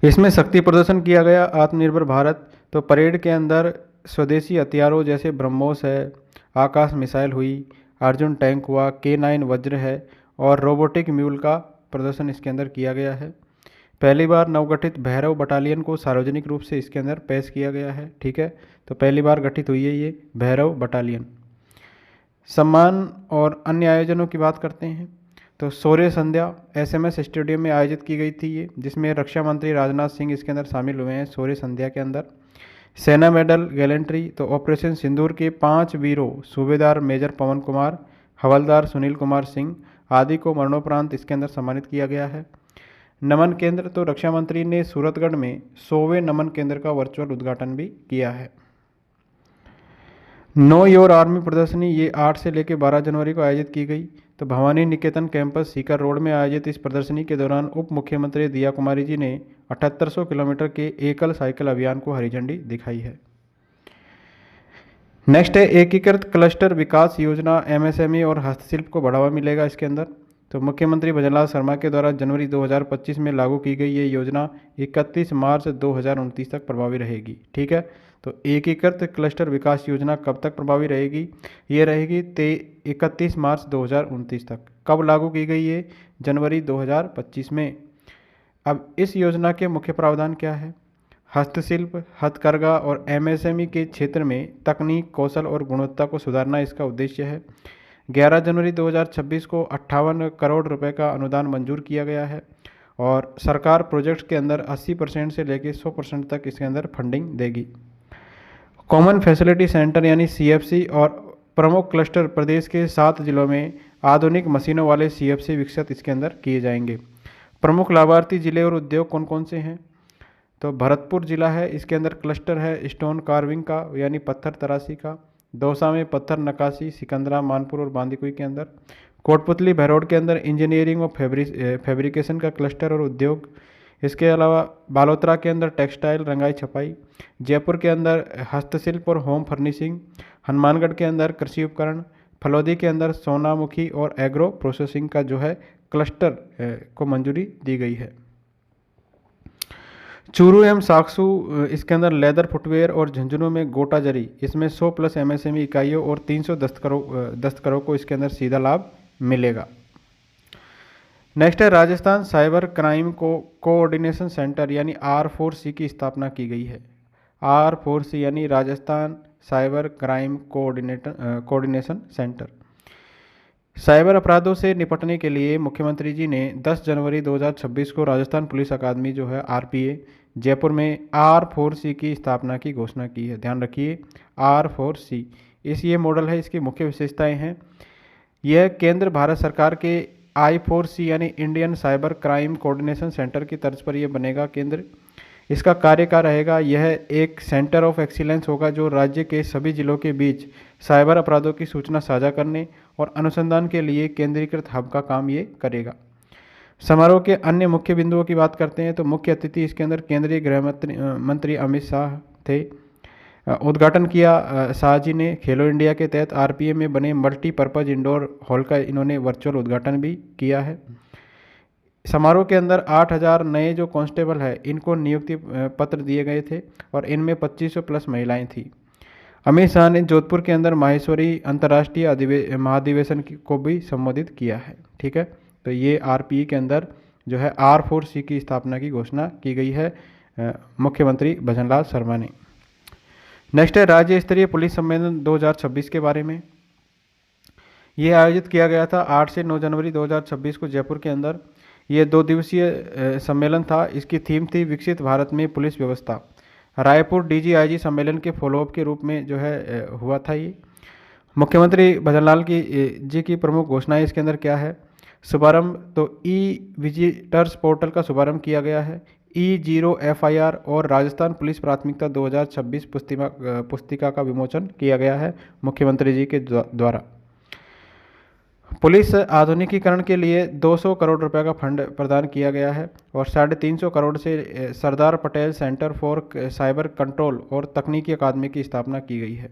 इसमें शक्ति प्रदर्शन किया गया आत्मनिर्भर भारत। तो परेड के अंदर स्वदेशी हथियारों जैसे ब्रह्मोस है, आकाश मिसाइल हुई, अर्जुन टैंक हुआ, K9 वज्र है और रोबोटिक म्यूल का प्रदर्शन इसके अंदर किया गया है। पहली बार नवगठित भैरव बटालियन को सार्वजनिक रूप से इसके अंदर पेश किया गया है, ठीक है। तो पहली बार गठित हुई है ये भैरव बटालियन। सम्मान और अन्य आयोजनों की बात करते हैं तो शौर्य संध्या SMS स्टेडियम में आयोजित की गई थी ये, जिसमें रक्षा मंत्री राजनाथ सिंह इसके अंदर शामिल हुए हैं शौर्य संध्या के अंदर। सेना मेडल गैलेंट्री, तो ऑपरेशन सिंदूर के 5 वीरों सूबेदार मेजर पवन कुमार, हवलदार सुनील कुमार सिंह आदि को मरणोपरांत इसके अंदर सम्मानित किया गया है। नमन केंद्र, तो रक्षा मंत्री ने सूरतगढ़ में 100वें नमन केंद्र का वर्चुअल उद्घाटन भी किया है। नो योर आर्मी प्रदर्शनी ये 8 से लेकर 12 जनवरी को आयोजित की गई। तो भवानी निकेतन कैंपस सीकर रोड में आयोजित इस प्रदर्शनी के दौरान उप मुख्यमंत्री दिया कुमारी जी ने 7800 किलोमीटर के एकल साइकिल अभियान को हरी झंडी दिखाई है। नेक्स्ट है एकीकृत क्लस्टर विकास योजना, MSME और हस्तशिल्प को बढ़ावा मिलेगा इसके अंदर। तो मुख्यमंत्री भजनलाल शर्मा के द्वारा जनवरी 2025 में लागू की गई ये योजना 31 मार्च 2029 तक प्रभावी रहेगी, ठीक है। तो एकीकृत क्लस्टर विकास योजना कब तक प्रभावी रहेगी? ये रहेगी 31 मार्च 2029 तक। कब लागू की गई ये? जनवरी 2025 में। अब इस योजना के मुख्य प्रावधान क्या है? हस्तशिल्प, हथकरघा और एमएसएमई के क्षेत्र में तकनीक, कौशल और गुणवत्ता को सुधारना इसका उद्देश्य है। 11 जनवरी 2026 को 58 करोड़ रुपए का अनुदान मंजूर किया गया है और सरकार प्रोजेक्ट्स के अंदर 80% से लेकर 100% तक इसके अंदर फंडिंग देगी। कॉमन फैसिलिटी सेंटर यानी सीएफसी और प्रमुख क्लस्टर प्रदेश के 7 जिलों में आधुनिक मशीनों वाले सीएफसी विकसित इसके अंदर किए जाएंगे। प्रमुख लाभार्थी जिले और उद्योग कौन कौन से हैं? तो भरतपुर जिला है, इसके अंदर क्लस्टर है स्टोन कार्विंग का यानी पत्थर तराशी का। दौसा में पत्थर नक्काशी, सिकंदरा, मानपुर और बांदीकुई के अंदर। कोटपुतली भैरोड के अंदर इंजीनियरिंग और फैब्रिकेशन का क्लस्टर और उद्योग। इसके अलावा बालोतरा के अंदर टेक्सटाइल, रंगाई छपाई। जयपुर के अंदर हस्तशिल्प और होम फर्निशिंग। हनुमानगढ़ के अंदर कृषि उपकरण। फलौदी के अंदर सोनामुखी और एग्रो प्रोसेसिंग का जो है क्लस्टर को मंजूरी दी गई है। चूरू एवं साकसू इसके अंदर लेदर फुटवेयर और झुंझुनू में गोटा जरी, इसमें 100+ एमएसएमई इकाइयों और 300 दस्तकरों को इसके अंदर सीधा लाभ मिलेगा। नेक्स्ट है Rajasthan cyber crime coordination centre यानी R4C की स्थापना की गई है। R4C यानी Rajasthan cyber crime coordination centre. Cyber अपराधों से निपटने के लिए मुख्यमंत्री जी ने 10 जनवरी 2026 को राजस्थान पुलिस अकादमी जो है RPA जयपुर में R4C की स्थापना की घोषणा की है। ध्यान रखिए R4C ये मॉडल है। इसकी मुख्य विशेषताएं हैं, यह केंद्र भारत सरकार के I4C यानी Indian cyber crime coordination centre की तर्ज पर यह बनेगा केंद्र। इसका कार्य क्या रहेगा? यह एक सेंटर ऑफ एक्सीलेंस होगा जो राज्य के सभी जिलों के बीच साइबर अपराधों की सूचना साझा करने और अनुसंधान के लिए केंद्रीकृत हब का काम ये करेगा। समारोह के अन्य मुख्य बिंदुओं की बात करते हैं तो मुख्य अतिथि इसके अंदर केंद्रीय गृह मंत्री अमित शाह थे। उद्घाटन किया शाह जी ने। खेलो इंडिया के तहत RPA में बने मल्टीपर्पज़ इंडोर हॉल का इन्होंने वर्चुअल उद्घाटन भी किया है। समारोह के अंदर 8000 नए जो कांस्टेबल है इनको नियुक्ति पत्र दिए गए थे और इनमें 2500+ महिलाएं थी। अमित शाह ने जोधपुर के अंदर माहेश्वरी अंतर्राष्ट्रीय महाधिवेशन को भी संबोधित किया है। ठीक है, तो ये RPA के अंदर जो है R4C की स्थापना की घोषणा की गई है मुख्यमंत्री भजनलाल शर्मा ने। नेक्स्ट है राज्य स्तरीय पुलिस सम्मेलन 2026 के बारे में। ये आयोजित किया गया था 8 से 9 जनवरी 2026 को जयपुर के अंदर। ये 2 दिवसीय सम्मेलन था। इसकी थीम थी विकसित भारत में पुलिस व्यवस्था। रायपुर DGIG सम्मेलन के फॉलोअप के रूप में जो है हुआ था ये। मुख्यमंत्री भजनलाल जी की प्रमुख घोषणाएं इसके अंदर क्या है? शुभारंभ तो विजिटर्स पोर्टल का शुभारंभ किया गया है। E0 FIR और राजस्थान पुलिस प्राथमिकता 2026 पुस्तिका का विमोचन किया गया है मुख्यमंत्री जी के द्वारा। पुलिस आधुनिकीकरण के लिए 200 करोड़ रुपए का फंड प्रदान किया गया है और 350 करोड़ से Sardar Patel centre for cyber control और तकनीकी अकादमी की स्थापना की गई है।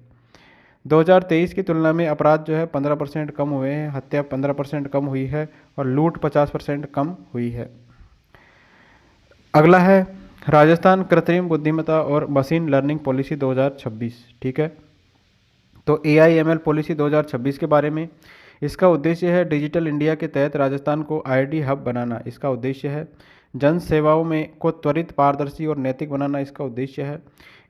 2023 की तुलना में अपराध जो है 15% कम हुए हैं, हत्या 15% कम हुई है और लूट 50% कम हुई है। अगला है राजस्थान कृत्रिम बुद्धिमत्ता और मशीन लर्निंग पॉलिसी 2026। ठीक है, तो AIML पॉलिसी 2026 के बारे में। इसका उद्देश्य है डिजिटल इंडिया के तहत राजस्थान को ID हब बनाना, इसका उद्देश्य है। जन सेवाओं में को त्वरित, पारदर्शी और नैतिक बनाना, इसका उद्देश्य है।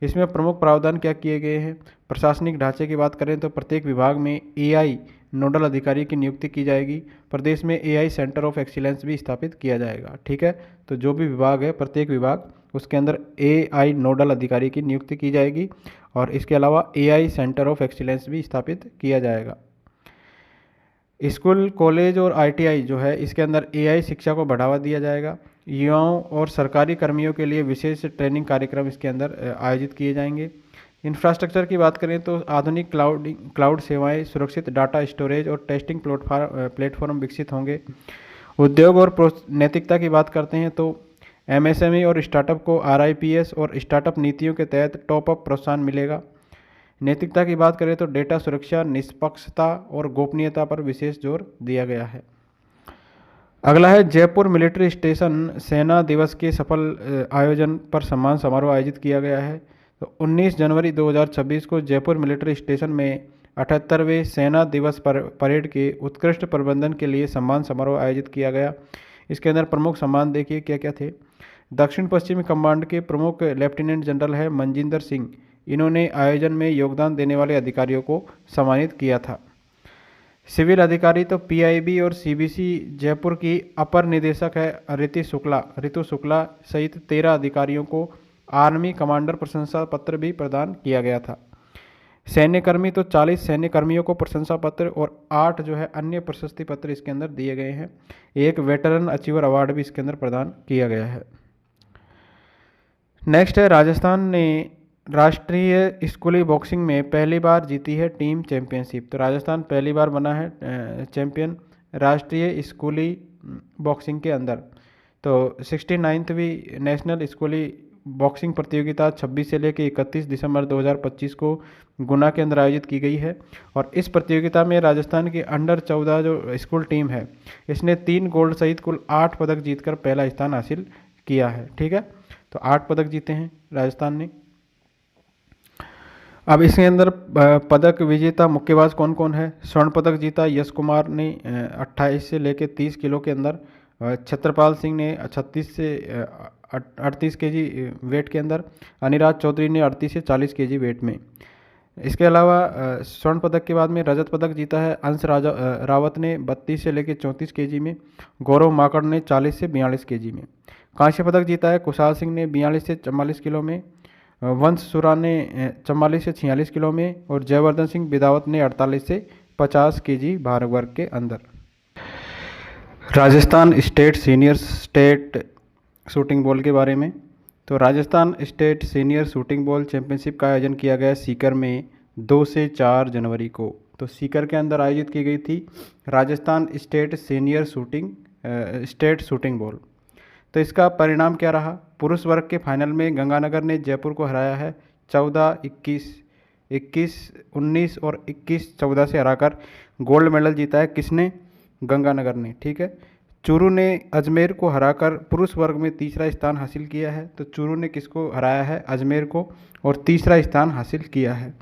इसमें प्रमुख प्रावधान क्या किए गए हैं? प्रशासनिक ढांचे की बात करें तो प्रत्येक विभाग में AI नोडल अधिकारी की नियुक्ति की जाएगी। प्रदेश में AI सेंटर ऑफ एक्सीलेंस भी स्थापित किया जाएगा। ठीक है, तो जो भी विभाग है प्रत्येक विभाग उसके अंदर AI नोडल अधिकारी की नियुक्ति की जाएगी और इसके अलावा AI सेंटर ऑफ एक्सीलेंस भी स्थापित किया जाएगा। स्कूल, कॉलेज और ITI जो है इसके अंदर AI शिक्षा को बढ़ावा दिया जाएगा। युवाओं और सरकारी कर्मियों के लिए विशेष ट्रेनिंग कार्यक्रम इसके अंदर आयोजित किए जाएंगे। इंफ्रास्ट्रक्चर की बात करें तो आधुनिक क्लाउड सेवाएं, सुरक्षित डाटा स्टोरेज और टेस्टिंग प्लेटफॉर्म विकसित होंगे। उद्योग और नैतिकता की बात करते हैं तो MSME और स्टार्टअप को RIPS और स्टार्टअप नीतियों के तहत टॉप अप प्रोत्साहन मिलेगा। नैतिकता की बात करें तो डेटा सुरक्षा, निष्पक्षता और गोपनीयता पर विशेष जोर दिया गया है। अगला है जयपुर मिलिट्री स्टेशन सेना दिवस के सफल आयोजन पर सम्मान समारोह आयोजित किया गया है। तो 19 जनवरी 2026 को जयपुर मिलिट्री स्टेशन में 78वें सेना दिवस पर परेड के उत्कृष्ट प्रबंधन के लिए सम्मान समारोह आयोजित किया गया। इसके अंदर प्रमुख सम्मान देखिए क्या क्या थे। दक्षिण पश्चिमी कमांड के प्रमुख लेफ्टिनेंट जनरल है मनजिंदर सिंह। इन्होंने आयोजन में योगदान देने वाले अधिकारियों को सम्मानित किया था। सिविल अधिकारी तो पीआईबी और सीबीसी जयपुर की अपर निदेशक है ऋतु शुक्ला सहित 13 अधिकारियों को आर्मी कमांडर प्रशंसा पत्र भी प्रदान किया गया था। सैन्यकर्मी तो 40 सैन्यकर्मियों को प्रशंसा पत्र और 8 जो है अन्य प्रशस्ति पत्र इसके अंदर दिए गए हैं। एक वेटरन अचीवर अवार्ड भी इसके अंदर प्रदान किया गया है। नेक्स्ट है, राजस्थान ने राष्ट्रीय स्कूली बॉक्सिंग में पहली बार जीती है टीम चैंपियनशिप। तो राजस्थान पहली बार बना है चैंपियन राष्ट्रीय स्कूली बॉक्सिंग के अंदर। तो 69वीं नेशनल स्कूली बॉक्सिंग प्रतियोगिता 26 से लेकर 31 दिसंबर 2025 को गुना के अंदर आयोजित की गई है। और इस प्रतियोगिता में राजस्थान की अंडर 14 जो स्कूल टीम है इसने 3 गोल्ड सहित कुल 8 पदक जीतकर पहला स्थान हासिल किया है। ठीक है, तो 8 पदक जीते हैं राजस्थान ने। अब इसके अंदर पदक विजेता मुक्केबाज कौन कौन है। स्वर्ण पदक जीता यश कुमार ने 28 से लेकर 30 किलो के अंदर। छत्रपाल सिंह ने 36 से 38 केजी वेट के अंदर। अनिराज चौधरी ने 38 से 40 केजी वेट में। इसके अलावा स्वर्ण पदक के बाद में रजत पदक जीता है अंश रावत ने 32 से लेकर 34 केजी में। गौरव माकड़ ने 40 से 42 केजी में। कांस्य पदक जीता है कुशाल सिंह ने 42 से 44 किलो में। वंश सुरा ने 44 से 46 किलो में। और जयवर्धन सिंह बिदावत ने 48 से 50 केजी भार वर्ग के अंदर। Rajasthan state senior state shooting ball के बारे में। तो Rajasthan state senior shooting ball championship का आयोजन किया गया सीकर में 2 से 4 जनवरी को। तो सीकर के अंदर आयोजित की गई थी Rajasthan state senior state shooting ball. तो इसका परिणाम क्या रहा। पुरुष वर्ग के फाइनल में गंगानगर ने जयपुर को हराया है 14-21, 21-19 और 21-14 से हराकर गोल्ड मेडल जीता है। किसने? गंगानगर ने। ठीक है, चूरू ने अजमेर को हराकर पुरुष वर्ग में तीसरा स्थान हासिल किया है। तो चूरू ने किसको हराया है? अजमेर को, और तीसरा स्थान हासिल किया है।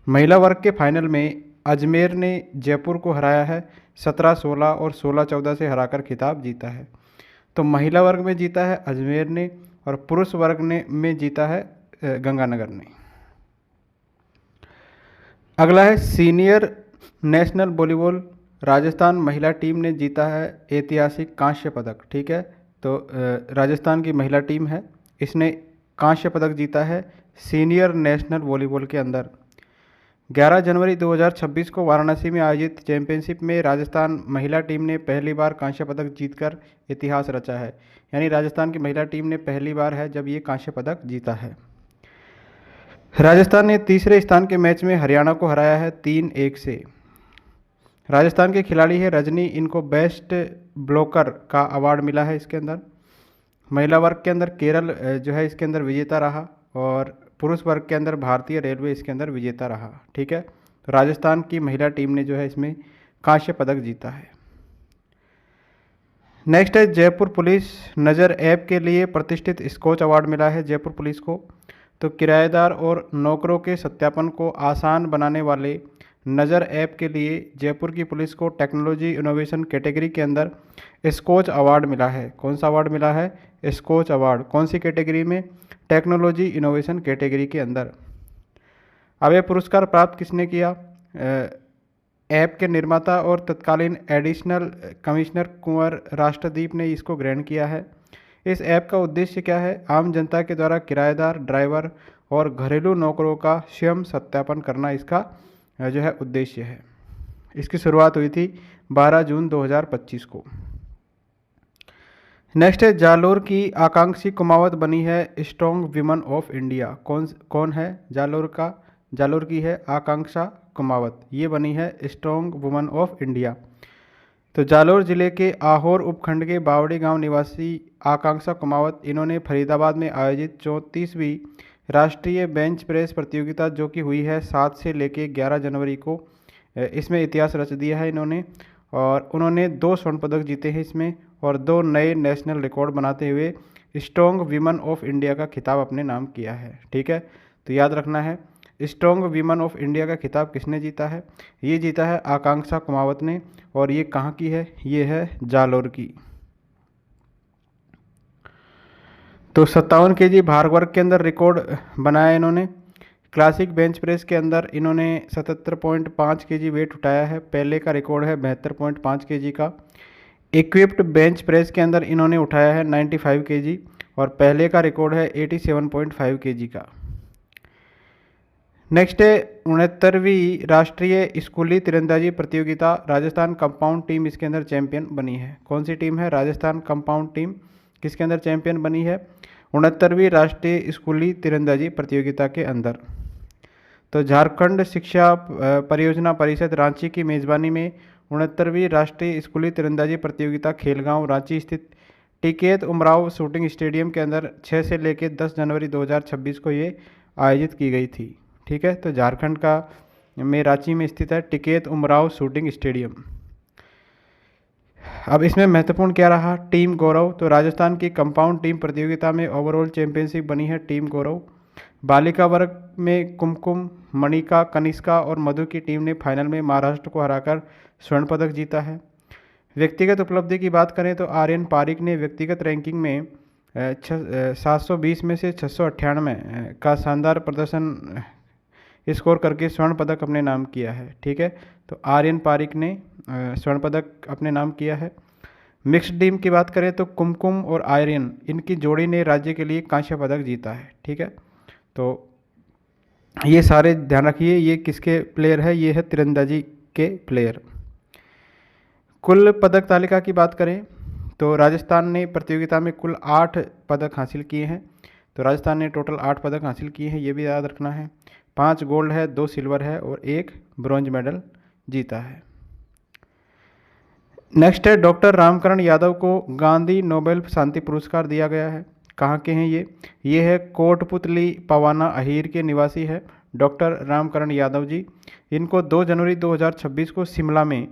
महिला वर्ग के फाइनल में अजमेर ने जयपुर को हराया है 17-16 और 16-14 से हराकर खिताब जीता है। तो महिला वर्ग में जीता है अजमेर ने और पुरुष वर्ग में जीता है गंगानगर ने। अगला है सीनियर नेशनल वॉलीबॉल। राजस्थान महिला टीम ने जीता है ऐतिहासिक कांस्य पदक। ठीक है, तो राजस्थान की महिला टीम है, इसने कांस्य पदक जीता है सीनियर नेशनल वॉलीबॉल के अंदर। 11 जनवरी 2026 को वाराणसी में आयोजित चैंपियनशिप में राजस्थान महिला टीम ने पहली बार कांस्य पदक जीतकर इतिहास रचा है। यानी राजस्थान की महिला टीम ने पहली बार है जब ये कांस्य पदक जीता है। राजस्थान ने तीसरे स्थान के मैच में हरियाणा को हराया है 3-1 से। राजस्थान के खिलाड़ी है रजनी, इनको बेस्ट ब्लॉकर का अवार्ड मिला है इसके अंदर। महिला वर्ग के अंदर केरल जो है इसके अंदर विजेता रहा और पुरुष वर्ग के अंदर भारतीय रेलवे इसके अंदर विजेता रहा। ठीक है, तो राजस्थान की महिला टीम ने जो है इसमें कांस्य पदक जीता है। नेक्स्ट है जयपुर पुलिस नज़र ऐप के लिए प्रतिष्ठित स्कॉच अवार्ड मिला है जयपुर पुलिस को। तो किराएदार और नौकरों के सत्यापन को आसान बनाने वाले नज़र ऐप के लिए जयपुर की पुलिस को टेक्नोलॉजी इनोवेशन कैटेगरी के अंदर स्कॉच अवार्ड मिला है। कौन सा अवार्ड मिला है? Skoch award. कौन सी कैटेगरी में? टेक्नोलॉजी इनोवेशन कैटेगरी के अंदर। अब यह पुरस्कार प्राप्त किसने किया? ऐप के निर्माता और तत्कालीन एडिशनल कमिश्नर कुंवर राष्ट्रदीप ने इसको ग्रहण किया है। इस ऐप का उद्देश्य क्या है? आम जनता के द्वारा किराएदार, ड्राइवर और घरेलू नौकरों का स्वयं सत्यापन करना इसका जो है उद्देश्य है। इसकी शुरुआत हुई थी 12 जून 2025 को। नेक्स्ट है जालोर की आकांक्षी कुमावत बनी है स्ट्रॉन्ग विमन ऑफ इंडिया। कौन है जालोर की है आकांक्षा कुमावत, ये बनी है स्ट्रॉन्ग वुमन ऑफ इंडिया। तो जालोर जिले के आहोर उपखंड के बावड़ी गांव निवासी आकांक्षा कुमावत, इन्होंने फरीदाबाद में आयोजित 34वीं राष्ट्रीय बेंच प्रेस प्रतियोगिता जो कि हुई है 7 से लेकर 11 जनवरी को, इसमें इतिहास रच दिया है इन्होंने। और उन्होंने 2 स्वर्ण पदक जीते हैं इसमें और 2 नए नेशनल रिकॉर्ड बनाते हुए स्ट्रॉन्ग विमन ऑफ इंडिया का खिताब अपने नाम किया है। ठीक है, तो याद रखना है स्ट्रॉन्ग विमन ऑफ इंडिया का खिताब किसने जीता है? ये जीता है आकांक्षा कुमावत ने। और ये कहाँ की है? ये है जालोर की। तो 57 केजी भार वर्ग के अंदर रिकॉर्ड बनाया इन्होंने। क्लासिक बेंच प्रेस के अंदर इन्होंने 77.5 केजी वेट उठाया है, पहले का रिकॉर्ड है 72.5 केजी का। इक्विप्ड बेंच प्रेस के अंदर इन्होंने उठाया है 95 केजी और पहले का रिकॉर्ड है 87.5 केजी का। नेक्स्ट है 69वीं राष्ट्रीय स्कूली तीरंदाजी प्रतियोगिता, राजस्थान कंपाउंड टीम इसके अंदर चैंपियन बनी है। कौन सी टीम है? राजस्थान कंपाउंड टीम किसके अंदर चैंपियन बनी है? 69वीं राष्ट्रीय स्कूली तीरंदाजी प्रतियोगिता के अंदर। तो झारखंड शिक्षा परियोजना परिषद रांची की मेज़बानी में 69वीं राष्ट्रीय स्कूली तीरंदाजी प्रतियोगिता खेलगांव रांची स्थित टिकैत उमराव शूटिंग स्टेडियम के अंदर 6 से लेकर 10 जनवरी 2026 को ये आयोजित की गई थी। ठीक है, तो झारखंड का में रांची में स्थित है टिकैत उमराव शूटिंग स्टेडियम। अब इसमें महत्वपूर्ण क्या रहा? टीम गौरव। तो राजस्थान की कंपाउंड टीम प्रतियोगिता में ओवरऑल चैंपियनशिप बनी है टीम गौरव। बालिका वर्ग में कुमकुम, मणिका, कनिष्का और मधु की टीम ने फाइनल में महाराष्ट्र को हराकर स्वर्ण पदक जीता है। व्यक्तिगत उपलब्धि की बात करें तो आर्यन पारिक ने व्यक्तिगत रैंकिंग में 720 में से 698 का शानदार प्रदर्शन स्कोर करके स्वर्ण पदक अपने नाम किया है। ठीक है, तो आर्यन पारिक ने स्वर्ण पदक अपने नाम किया है। मिक्स्ड टीम की बात करें तो कुमकुम और आर्यन इनकी जोड़ी ने राज्य के लिए कांस्य पदक जीता है। ठीक है, तो ये सारे ध्यान रखिए, ये किसके प्लेयर है? ये है तीरंदाजी के प्लेयर। कुल पदक तालिका की बात करें तो राजस्थान ने प्रतियोगिता में कुल 8 पदक हासिल किए हैं। तो राजस्थान ने टोटल 8 पदक हासिल किए हैं, ये भी याद रखना है। 5 गोल्ड है, 2 सिल्वर है और 1 ब्रॉन्ज मेडल जीता है। नेक्स्ट है डॉक्टर रामकरण यादव को गांधी नोबेल शांति पुरस्कार दिया गया है। कहाँ के हैं ये है कोटपुतली पवाना अहीर के निवासी है डॉक्टर रामकरण यादव जी। इनको 2 जनवरी 2026 को शिमला में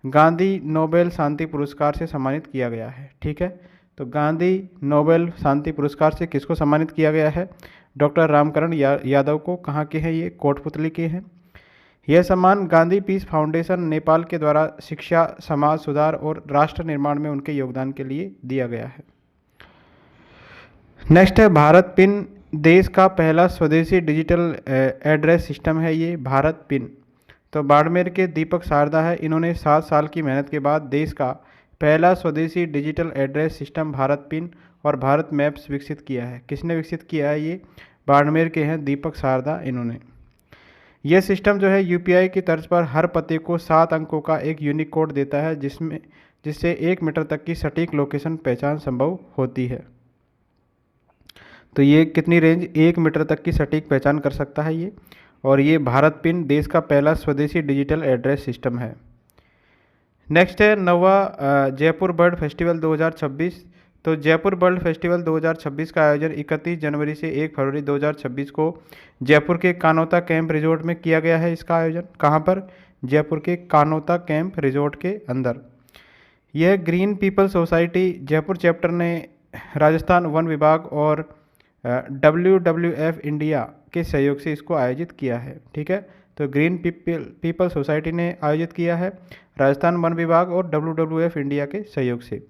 गांधी नोबेल शांति पुरस्कार से सम्मानित किया गया है। ठीक है, तो गांधी नोबेल शांति पुरस्कार से किसको सम्मानित किया गया है? डॉक्टर रामकरण यादव को। कहाँ के हैं ये? कोटपुतली के हैं। यह सम्मान गांधी पीस फाउंडेशन नेपाल के द्वारा शिक्षा, समाज सुधार और राष्ट्र निर्माण में उनके योगदान के लिए दिया गया है। नेक्स्ट है भारत पिन, देश का पहला स्वदेशी डिजिटल एड्रेस सिस्टम है ये भारत पिन। तो बाड़मेर के दीपक शारदा है, इन्होंने 7 साल की मेहनत के बाद देश का पहला स्वदेशी digital address system Bharat pin और भारत मैप्स विकसित किया है। किसने विकसित किया है? ये बाड़मेर के हैं दीपक शारदा इन्होंने। यह सिस्टम जो है यूपीआई की तर्ज पर हर पते को 7 अंकों का एक यूनिक कोड देता है जिससे 1 मीटर तक की सटीक लोकेशन पहचान संभव होती है। तो ये कितनी रेंज? 1 मीटर तक की सटीक पहचान कर सकता है ये। और ये भारत पिन देश का पहला स्वदेशी डिजिटल एड्रेस सिस्टम है। नेक्स्ट है नवा जयपुर बर्ड फेस्टिवल 2026। तो जयपुर बर्ड फेस्टिवल 2026 का आयोजन 31 जनवरी से 1 फरवरी 2026 को जयपुर के कानोता कैंप रिजॉर्ट में किया गया है। इसका आयोजन कहाँ पर? जयपुर के कानोता कैंप रिजॉर्ट के अंदर। यह green people society Jaipur chapter ने राजस्थान वन विभाग और WWF इंडिया के सहयोग से इसको आयोजित किया है। ठीक है, तो ग्रीन पीपल सोसाइटी ने आयोजित किया है राजस्थान वन विभाग और WWF इंडिया के सहयोग से।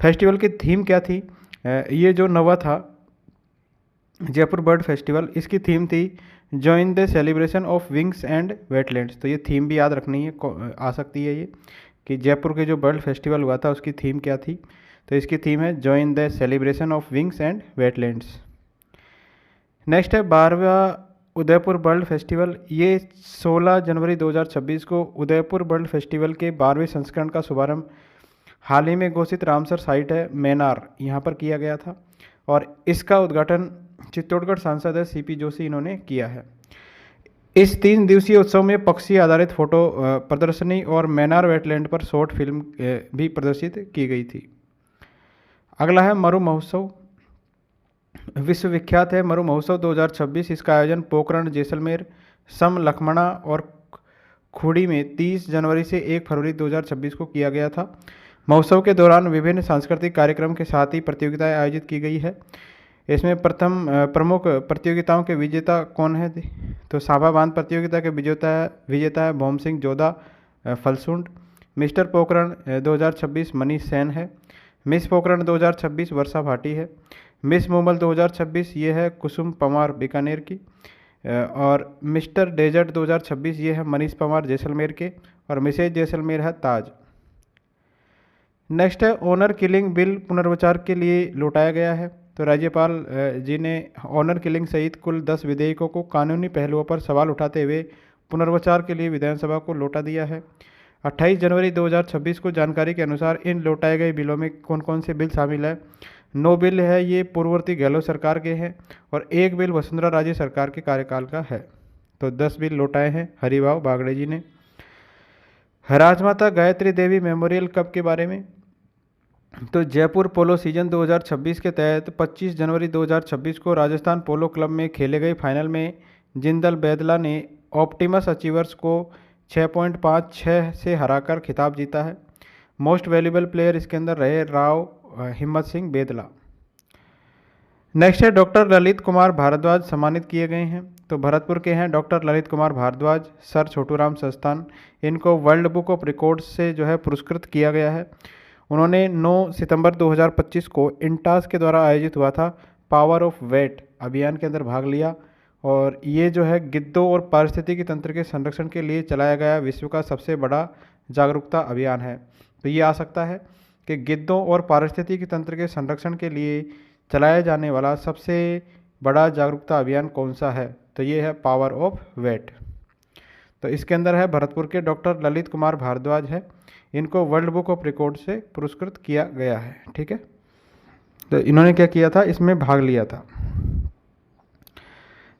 फेस्टिवल की थीम क्या थी? ये जो नवा था जयपुर बर्ड फेस्टिवल, इसकी थीम थी join the celebration of wings and wetlands. तो ये थीम भी याद रखनी है, आ सकती है ये कि जयपुर के जो बर्ड फेस्टिवल हुआ था उसकी थीम क्या थी। तो इसकी थीम है join the celebration of wings and wetlands. Next है 12वां उदयपुर बर्ड फेस्टिवल। ये 16 जनवरी 2026 को उदयपुर बर्ड फेस्टिवल के 12वें संस्करण का शुभारंभ हाल ही में घोषित रामसर साइट है मैनार, यहाँ पर किया गया था और इसका उद्घाटन चित्तौड़गढ़ सांसद है CP जोशी इन्होंने किया है। इस 3 दिवसीय उत्सव में पक्षी आधारित फोटो प्रदर्शनी और मैनार वेटलैंड पर शॉर्ट फिल्म भी प्रदर्शित की गई थी। अगला है मरु महोत्सव। विश्वविख्यात है मरु महोत्सव 2026। इसका आयोजन पोखरण, जैसलमेर, सम, लखमणा और खुड़ी में 30 जनवरी से 1 फरवरी 2026 को किया गया था। महोत्सव के दौरान विभिन्न सांस्कृतिक कार्यक्रम के साथ ही प्रतियोगिताएं आयोजित की गई है। इसमें प्रमुख प्रतियोगिताओं के विजेता कौन है? तो साभा बांध प्रतियोगिता के विजेता है भौम सिंह जोधा फलसुंड। मिस्टर पोखरण 2026 मनीष सेन है। मिस पोखरण 2026 वर्षा भाटी है। मिस मुंबल 2026 ये है कुसुम पवार बीकानेर की। और मिस्टर डेजर्ट 2026 ये है मनीष पवार जैसलमेर के। और मिसेज जैसलमेर है ताज। नेक्स्ट है ऑनर किलिंग बिल पुनर्विचार के लिए लौटाया गया है। तो राज्यपाल जी ने ऑनर किलिंग सहित कुल 10 विधेयकों को कानूनी पहलुओं पर सवाल उठाते हुए पुनर्विचार के लिए विधानसभा को लौटा दिया है। 28 जनवरी 2026 को जानकारी के अनुसार इन लौटाए गए बिलों में कौन कौन से बिल शामिल है। 9 बिल है ये पूर्ववर्ती गहलोत सरकार के हैं और 1 बिल वसुंधरा राजे सरकार के कार्यकाल का है। तो 10 बिल लौटाए हैं हरिभाव बागड़े जी ने। राजमाता गायत्री देवी मेमोरियल कप के बारे में, तो जयपुर पोलो सीजन 2026 के तहत 25 जनवरी 2026 को राजस्थान पोलो क्लब में खेले गए फाइनल में जिंदल बैदला ने ऑप्टिमस अचीवर्स को 6.56 से हराकर खिताब जीता है। मोस्ट वैल्यूएबल प्लेयर इसके अंदर रहे राव हिम्मत सिंह बेदला। नेक्स्ट है डॉक्टर ललित कुमार भारद्वाज सम्मानित किए गए हैं। तो भरतपुर के हैं डॉक्टर ललित कुमार भारद्वाज, सर छोटूराम संस्थान। इनको वर्ल्ड बुक ऑफ रिकॉर्ड्स से जो है पुरस्कृत किया गया है। उन्होंने 9 सितंबर 2025 को इंटास के द्वारा आयोजित हुआ था पावर ऑफ वेट अभियान के अंदर भाग लिया। और ये जो है गिद्धों और पारिस्थितिकी तंत्र के संरक्षण के लिए चलाया गया विश्व का सबसे बड़ा जागरूकता अभियान है। तो ये आ सकता है कि गिद्धों और पारिस्थितिकी तंत्र के संरक्षण के लिए चलाया जाने वाला सबसे बड़ा जागरूकता अभियान कौन सा है। तो ये है पावर ऑफ वेट। तो इसके अंदर है भरतपुर के डॉक्टर ललित कुमार भारद्वाज है। इनको वर्ल्ड बुक ऑफ रिकॉर्ड से पुरस्कृत किया गया है। ठीक है, तो इन्होंने क्या किया था, इसमें भाग लिया था।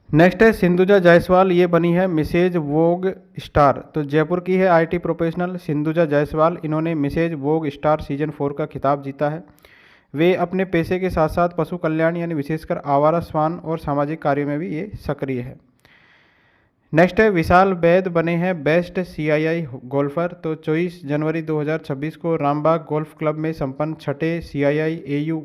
नेक्स्ट है सिंधुजा जायसवाल, ये बनी है मिसेज वोग स्टार। तो जयपुर की है आईटी प्रोफेशनल सिंधुजा जायसवाल। इन्होंने मिसेज वोग स्टार सीजन 4 का खिताब जीता है। वे अपने पेशे के साथ साथ पशु कल्याण यानी विशेषकर आवारा श्वान और सामाजिक कार्यों में भी ये सक्रिय है। नेक्स्ट है विशाल वैद बने हैं बेस्ट सीआईआई गोल्फर। तो 24 जनवरी 2026 को रामबाग गोल्फ क्लब में संपन्न छठे CII AU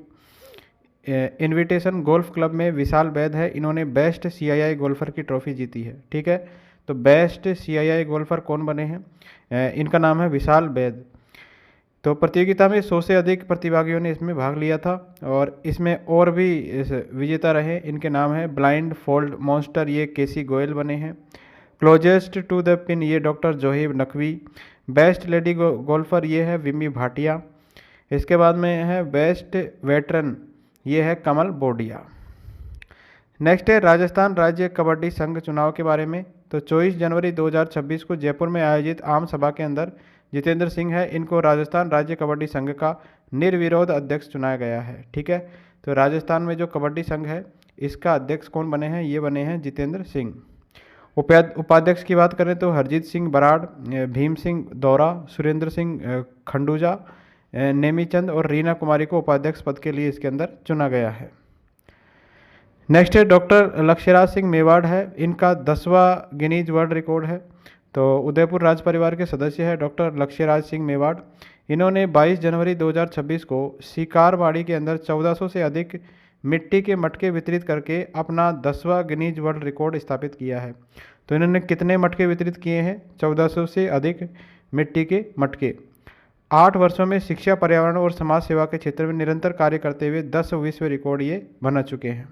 invitation golf club में विशाल वैद है। इन्होंने बेस्ट सीआईआई गोल्फर की ट्रॉफी जीती है। ठीक है, तो बेस्ट सीआईआई गोल्फर कौन बने हैं, इनका नाम है विशाल वैद। तो प्रतियोगिता में 100 से अधिक प्रतिभागियों ने इसमें भाग लिया था और इसमें और भी विजेता रहे। इनके नाम है ब्लाइंड फोल्ड मॉन्स्टर, ये केसी गोयल बने हैं। क्लोजेस्ट टू द पिन, ये doctor Zohib Naqvi. Best lady golfer, ये है विमी भाटिया। इसके बाद में है बेस्ट वेटरन, ये है कमल बोडिया। नेक्स्ट है राजस्थान राज्य कबड्डी संघ चुनाव के बारे में। तो 24 जनवरी 2026 को जयपुर में आयोजित आम सभा के अंदर जितेंद्र सिंह है, इनको राजस्थान राज्य कबड्डी संघ का निर्विरोध अध्यक्ष चुनाया गया है। ठीक है, तो राजस्थान में जो कबड्डी संघ है इसका अध्यक्ष कौन बने हैं, ये बने हैं जितेंद्र सिंह। उपाध्यक्ष की बात करें तो हरजीत सिंह बराड़, भीम सिंह दौरा, सुरेंद्र सिंह खंडूजा, नेमीचंद और रीना कुमारी को उपाध्यक्ष पद के लिए इसके अंदर चुना गया है। नेक्स्ट है डॉक्टर लक्ष्यराज सिंह मेवाड़ है। इनका 10वां गिनीज वर्ल्ड रिकॉर्ड है। तो उदयपुर राज परिवार के सदस्य है डॉक्टर लक्ष्यराज सिंह मेवाड़। इन्होंने 22 जनवरी 2026 को शिकारवाड़ी के अंदर 1400 से अधिक मिट्टी के मटके वितरित करके अपना 10वां गिनीज वर्ल्ड रिकॉर्ड स्थापित किया है। तो इन्होंने कितने मटके वितरित किए हैं, 1400 से अधिक मिट्टी के मटके। 8 वर्षों में शिक्षा, पर्यावरण और समाज सेवा के क्षेत्र में निरंतर कार्य करते हुए 10 विश्व रिकॉर्ड ये बना चुके हैं।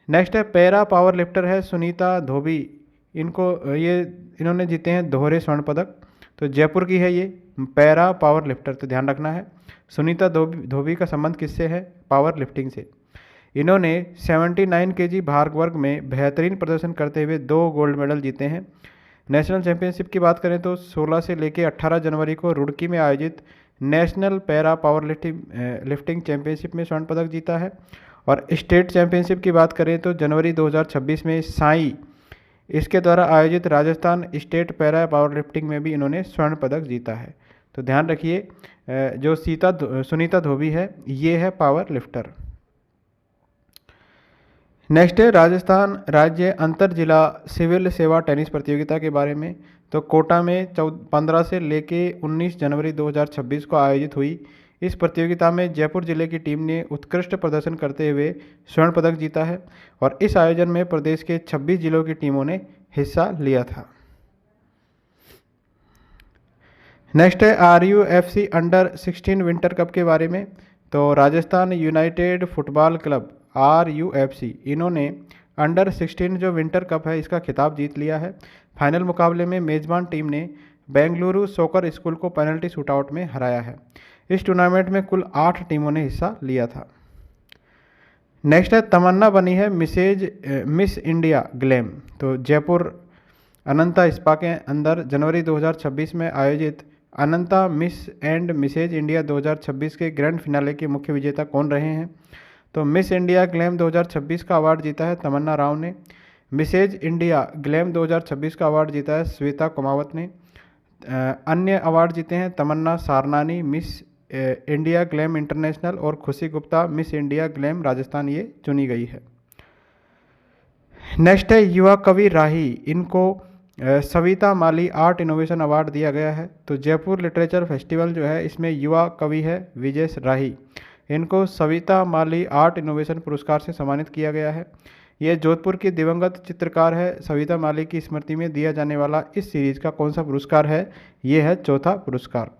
नेक्स्ट है पैरा पावर लिफ्टर है सुनीता धोबी। इन्होंने जीते हैं दोहरे स्वर्ण पदक। तो जयपुर की है ये पैरा पावर लिफ्टर, तो ध्यान रखना है। सुनीता धोबी का संबंध किससे है, पावर लिफ्टिंग से। इन्होंने 79 kg भार वर्ग में बेहतरीन प्रदर्शन करते हुए 2 गोल्ड मेडल जीते हैं। नेशनल चैंपियनशिप की बात करें तो 16 से लेकर 18 जनवरी को रुड़की में आयोजित national para power lifting championship में स्वर्ण पदक जीता है। और स्टेट चैंपियनशिप की बात करें तो जनवरी 2026 में साई इसके द्वारा आयोजित Rajasthan state para power lifting में भी इन्होंने स्वर्ण पदक जीता है। तो ध्यान रखिए, जो सुनीता धोबी है ये है पावर लिफ्टर। नेक्स्ट है राजस्थान राज्य अंतर जिला सिविल सेवा टेनिस प्रतियोगिता के बारे में। तो कोटा में 15 से लेके 19 जनवरी 2026 को आयोजित हुई इस प्रतियोगिता में जयपुर जिले की टीम ने उत्कृष्ट प्रदर्शन करते हुए स्वर्ण पदक जीता है और इस आयोजन में प्रदेश के 26 जिलों की टीमों ने हिस्सा लिया था। नेक्स्ट है RUFC अंडर 16 विंटर कप के बारे में। तो Rajasthan United football club RUFC इन्होंने अंडर 16 जो विंटर कप है इसका खिताब जीत लिया है। फाइनल मुकाबले में मेज़बान टीम ने बेंगलुरु सॉकर स्कूल को पेनल्टी शूटआउट में हराया है। इस टूर्नामेंट में कुल 8 टीमों ने हिस्सा लिया था। नेक्स्ट है तमन्ना बनी है मिस इंडिया ग्लैम। तो जयपुर अनंता स्पा के अंदर जनवरी 2026 में आयोजित अनंता मिस एंड मिसेज इंडिया 2026 के ग्रैंड फिनाले के मुख्य विजेता कौन रहे हैं? तो मिस इंडिया ग्लैम 2026 का अवार्ड जीता है तमन्ना राव ने। मिसेज इंडिया ग्लैम 2026 का अवार्ड जीता है श्वेता कुमावत ने। अन्य अवार्ड जीते हैं तमन्ना सारनानी मिस इंडिया ग्लैम इंटरनेशनल और खुशी Gupta miss India glam Rajasthan ये चुनी गई है। नेक्स्ट है युवा कवि राही, इनको सविता माली आर्ट इनोवेशन अवार्ड दिया गया है। तो जयपुर लिटरेचर फेस्टिवल जो है इसमें युवा कवि है विजय राही, इनको सविता माली आर्ट इनोवेशन पुरस्कार से सम्मानित किया गया है। ये जोधपुर की दिवंगत चित्रकार है सविता माली की स्मृति में दिया जाने वाला इस सीरीज का कौन सा पुरस्कार है? ये है चौथा पुरस्कार।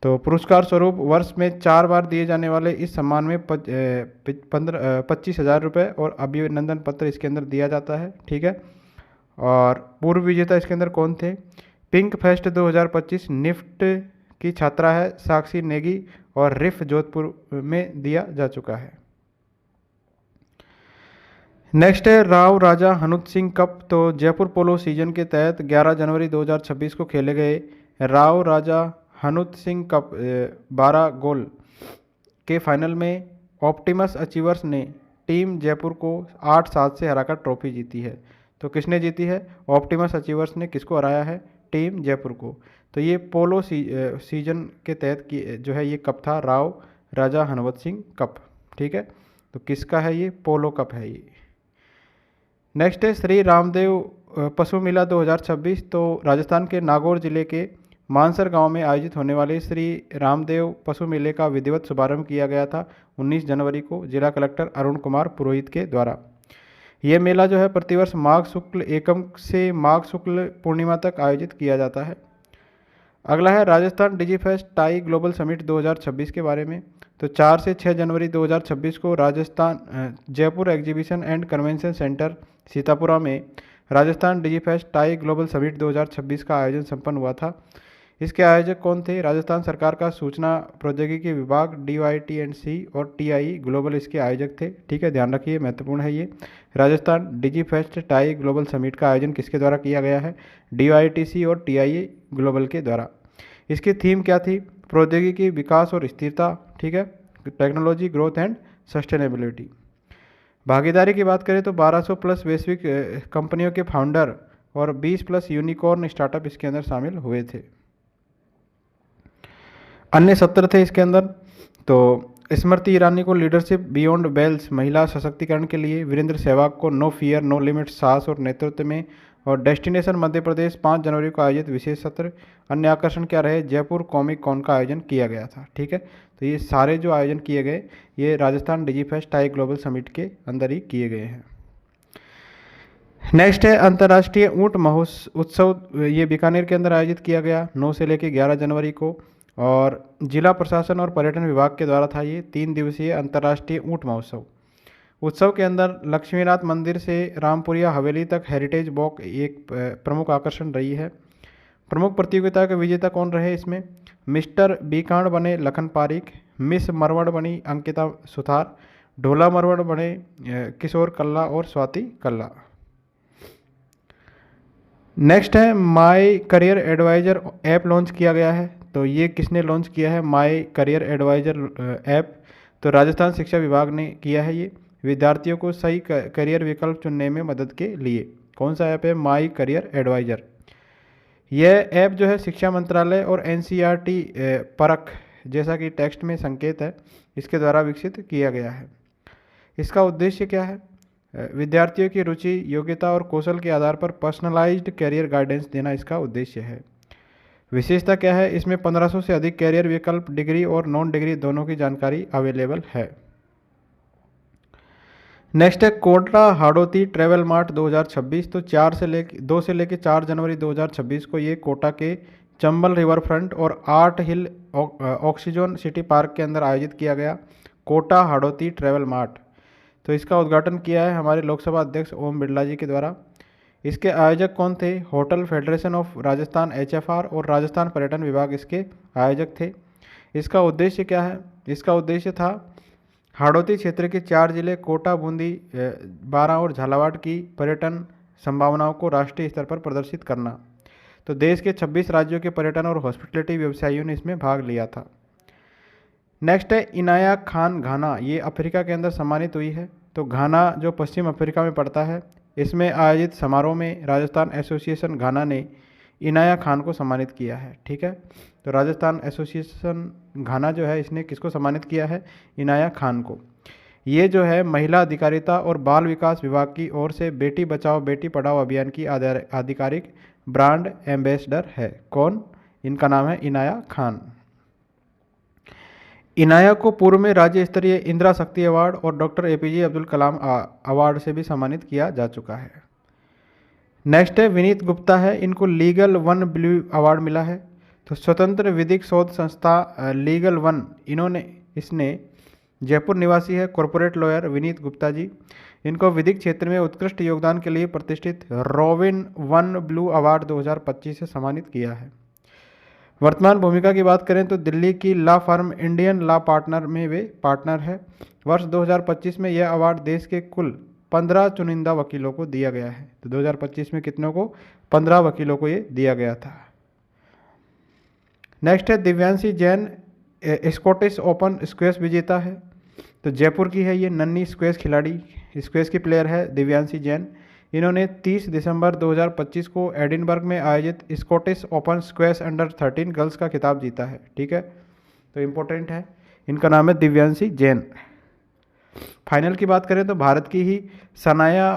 तो पुरस्कार स्वरूप वर्ष में 4 बार दिए जाने वाले इस सम्मान में 25,000 रुपये और अभिनंदन पत्र इसके अंदर दिया जाता है। ठीक है, और पूर्व विजेता इसके अंदर कौन थे? पिंक फेस्ट 2025 निफ्ट की छात्रा है साक्षी नेगी और रिफ जोधपुर में दिया जा चुका है। नेक्स्ट है राव राजा हनुत सिंह कप। तो जयपुर पोलो सीजन के तहत 11 जनवरी 2026 को खेले गए राव राजा हनुत सिंह कप 12 गोल के फाइनल में ऑप्टिमस अचीवर्स ने टीम जयपुर को 8-7 से हराकर ट्रॉफी जीती है। तो किसने जीती है? ऑप्टिमस अचीवर्स ने किसको हराया है? टीम जयपुर को। तो ये पोलो सीजन के तहत की जो है ये कप था राव राजा हनुवत सिंह कप। ठीक है, तो किसका है ये? पोलो कप है ये। नेक्स्ट है श्री रामदेव पशु मेला 2026। तो राजस्थान के नागौर जिले के मानसर गांव में आयोजित होने वाले श्री रामदेव पशु मेले का विधिवत शुभारंभ किया गया था 19 जनवरी को जिला कलेक्टर अरुण कुमार पुरोहित के द्वारा। ये मेला जो है प्रतिवर्ष माघ शुक्ल एकम से माघ शुक्ल पूर्णिमा तक आयोजित किया जाता है। अगला है Rajasthan DigiFest TiE global summit 2026 के बारे में। तो 4 से 6 जनवरी 2026 को Rajasthan Jaipur exhibition and convention centre Sitapura में Rajasthan DigiFest TiE global summit 2026 का आयोजन संपन्न हुआ था। इसके आयोजक कौन थे? राजस्थान सरकार का सूचना प्रौद्योगिकी विभाग DYTC और TI ग्लोबल इसके आयोजक थे। ठीक है, ध्यान रखिए, महत्वपूर्ण है ये। Rajasthan DigiFest TiE global summit का आयोजन किसके द्वारा किया गया है? DYTC और TI ग्लोबल के द्वारा। इसकी थीम क्या थी? प्रौद्योगिकी विकास और स्थिरता। ठीक है, टेक्नोलॉजी ग्रोथ एंड सस्टेनेबिलिटी। भागीदारी की बात करें तो 1200 प्लस वैश्विक कंपनियों के फाउंडर और 20 प्लस यूनिकॉर्न स्टार्टअप इसके अंदर शामिल हुए थे। अन्य सत्र थे इसके अंदर। तो स्मृति ईरानी को लीडरशिप बियॉन्ड बेल्स महिला सशक्तिकरण के लिए, वीरेंद्र सहवाग को नो फियर नो लिमिट साहस और नेतृत्व में, और डेस्टिनेशन मध्य प्रदेश 5 जनवरी को आयोजित विशेष सत्र। अन्य आकर्षण क्या रहे? जयपुर कॉमिक कॉन का आयोजन किया गया था। ठीक है, तो ये सारे जो आयोजन किए गए ये Rajasthan DigiFest TiE global summit के अंदर ही किए गए हैं। नेक्स्ट है अंतर्राष्ट्रीय ऊंट महोत्सव उत्सव। ये बीकानेर के अंदर आयोजित किया गया 9 से लेकर 11 जनवरी को, और जिला प्रशासन और पर्यटन विभाग के द्वारा था ये 3 दिवसीय अंतर्राष्ट्रीय ऊंट महोत्सव। उत्सव के अंदर लक्ष्मीनाथ मंदिर से रामपुरिया हवेली तक हेरिटेज वॉक एक प्रमुख आकर्षण रही है। प्रमुख प्रतियोगिता के विजेता कौन रहे इसमें? मिस्टर बीकांड बने लखन पारिक, मिस मरवड़ बनी अंकिता सुथार, ढोला मरवड़ बने किशोर कल्ला और स्वाति कल्ला। नेक्स्ट है my career advisor app launch किया गया है। तो ये किसने लॉन्च किया है माई करियर एडवाइजर ऐप? तो राजस्थान शिक्षा विभाग ने किया है ये, विद्यार्थियों को सही करियर विकल्प चुनने में मदद के लिए। कौन सा ऐप है? My career advisor. यह ऐप जो है शिक्षा मंत्रालय और NCERT परख जैसा कि टेक्स्ट में संकेत है इसके द्वारा विकसित किया गया है। इसका उद्देश्य क्या है? विद्यार्थियों की रुचि, योग्यता और कौशल के आधार पर पर्सनलाइज्ड कैरियर गाइडेंस देना इसका उद्देश्य है। विशेषता क्या है? इसमें 1500 से अधिक कैरियर विकल्प, डिग्री और नॉन डिग्री दोनों की जानकारी अवेलेबल है। नेक्स्ट है कोटा हाड़ौती ट्रैवल मार्ट 2026। तो 2 से लेकर 4 जनवरी 2026 को ये कोटा के चंबल रिवर फ्रंट और आर्ट हिल ऑक्सीजन सिटी पार्क के अंदर आयोजित किया गया कोटा हाड़ौती ट्रैवल मार्ट। तो इसका उद्घाटन किया है हमारे लोकसभा अध्यक्ष ओम बिरला जी के द्वारा। इसके आयोजक कौन थे? Hotel federation of Rajasthan HFR और राजस्थान पर्यटन विभाग इसके आयोजक थे। इसका उद्देश्य क्या है? इसका उद्देश्य था हाड़ौती क्षेत्र के 4 जिले कोटा, बूंदी, बारां और झालावाड़ की पर्यटन संभावनाओं को राष्ट्रीय स्तर पर प्रदर्शित करना। तो देश के 26 राज्यों के पर्यटन और हॉस्पिटलिटी व्यवसायियों ने इसमें भाग लिया था। नेक्स्ट है इनाया खान घाना, ये अफ्रीका के अंदर सम्मानित हुई है। तो घाना जो पश्चिम अफ्रीका में पड़ता है, इसमें आयोजित समारोह में राजस्थान एसोसिएशन घाना ने इनाया खान को सम्मानित किया है। ठीक है, तो राजस्थान एसोसिएशन घाना जो है इसने किसको सम्मानित किया है? इनाया खान को। ये जो है महिला अधिकारिता और बाल विकास विभाग की ओर से बेटी बचाओ बेटी पढ़ाओ अभियान की आधिकारिक ब्रांड एम्बेसडर है। कौन? इनका नाम है इनाया खान। इनाया को पूर्व में राज्य स्तरीय इंदिरा शक्ति अवार्ड और doctor APJ Abdul Kalam award से भी सम्मानित किया जा चुका है। नेक्स्ट है विनीत गुप्ता है, इनको लीगल वन ब्लू अवार्ड मिला है। तो स्वतंत्र विधिक शोध संस्था लीगल वन इसने जयपुर निवासी है कॉरपोरेट लॉयर विनीत गुप्ता जी। इनको विधिक क्षेत्र में उत्कृष्ट योगदान के लिए प्रतिष्ठित रॉबिन वन ब्लू अवार्ड 2025 से सम्मानित किया है। वर्तमान भूमिका की बात करें तो दिल्ली की law firm Indian law partner में वे पार्टनर है। वर्ष 2025 में यह अवार्ड देश के कुल 15 चुनिंदा वकीलों को दिया गया है। तो 2025 में कितनों को? 15 वकीलों को ये दिया गया था। नेक्स्ट है Divyanshi Jain, Scottish open squash विजेता है। तो जयपुर की है ये नन्ही स्क्वैश खिलाड़ी, स्क्वैश की प्लेयर है दिव्यांशी जैन। इन्होंने 30 दिसंबर 2025 को एडिनबर्ग में आयोजित Scottish open squash under 13 girls का खिताब जीता है। ठीक है, तो इम्पोर्टेंट है। इनका नाम है दिव्यांशी जैन। फाइनल की बात करें तो भारत की ही सनाया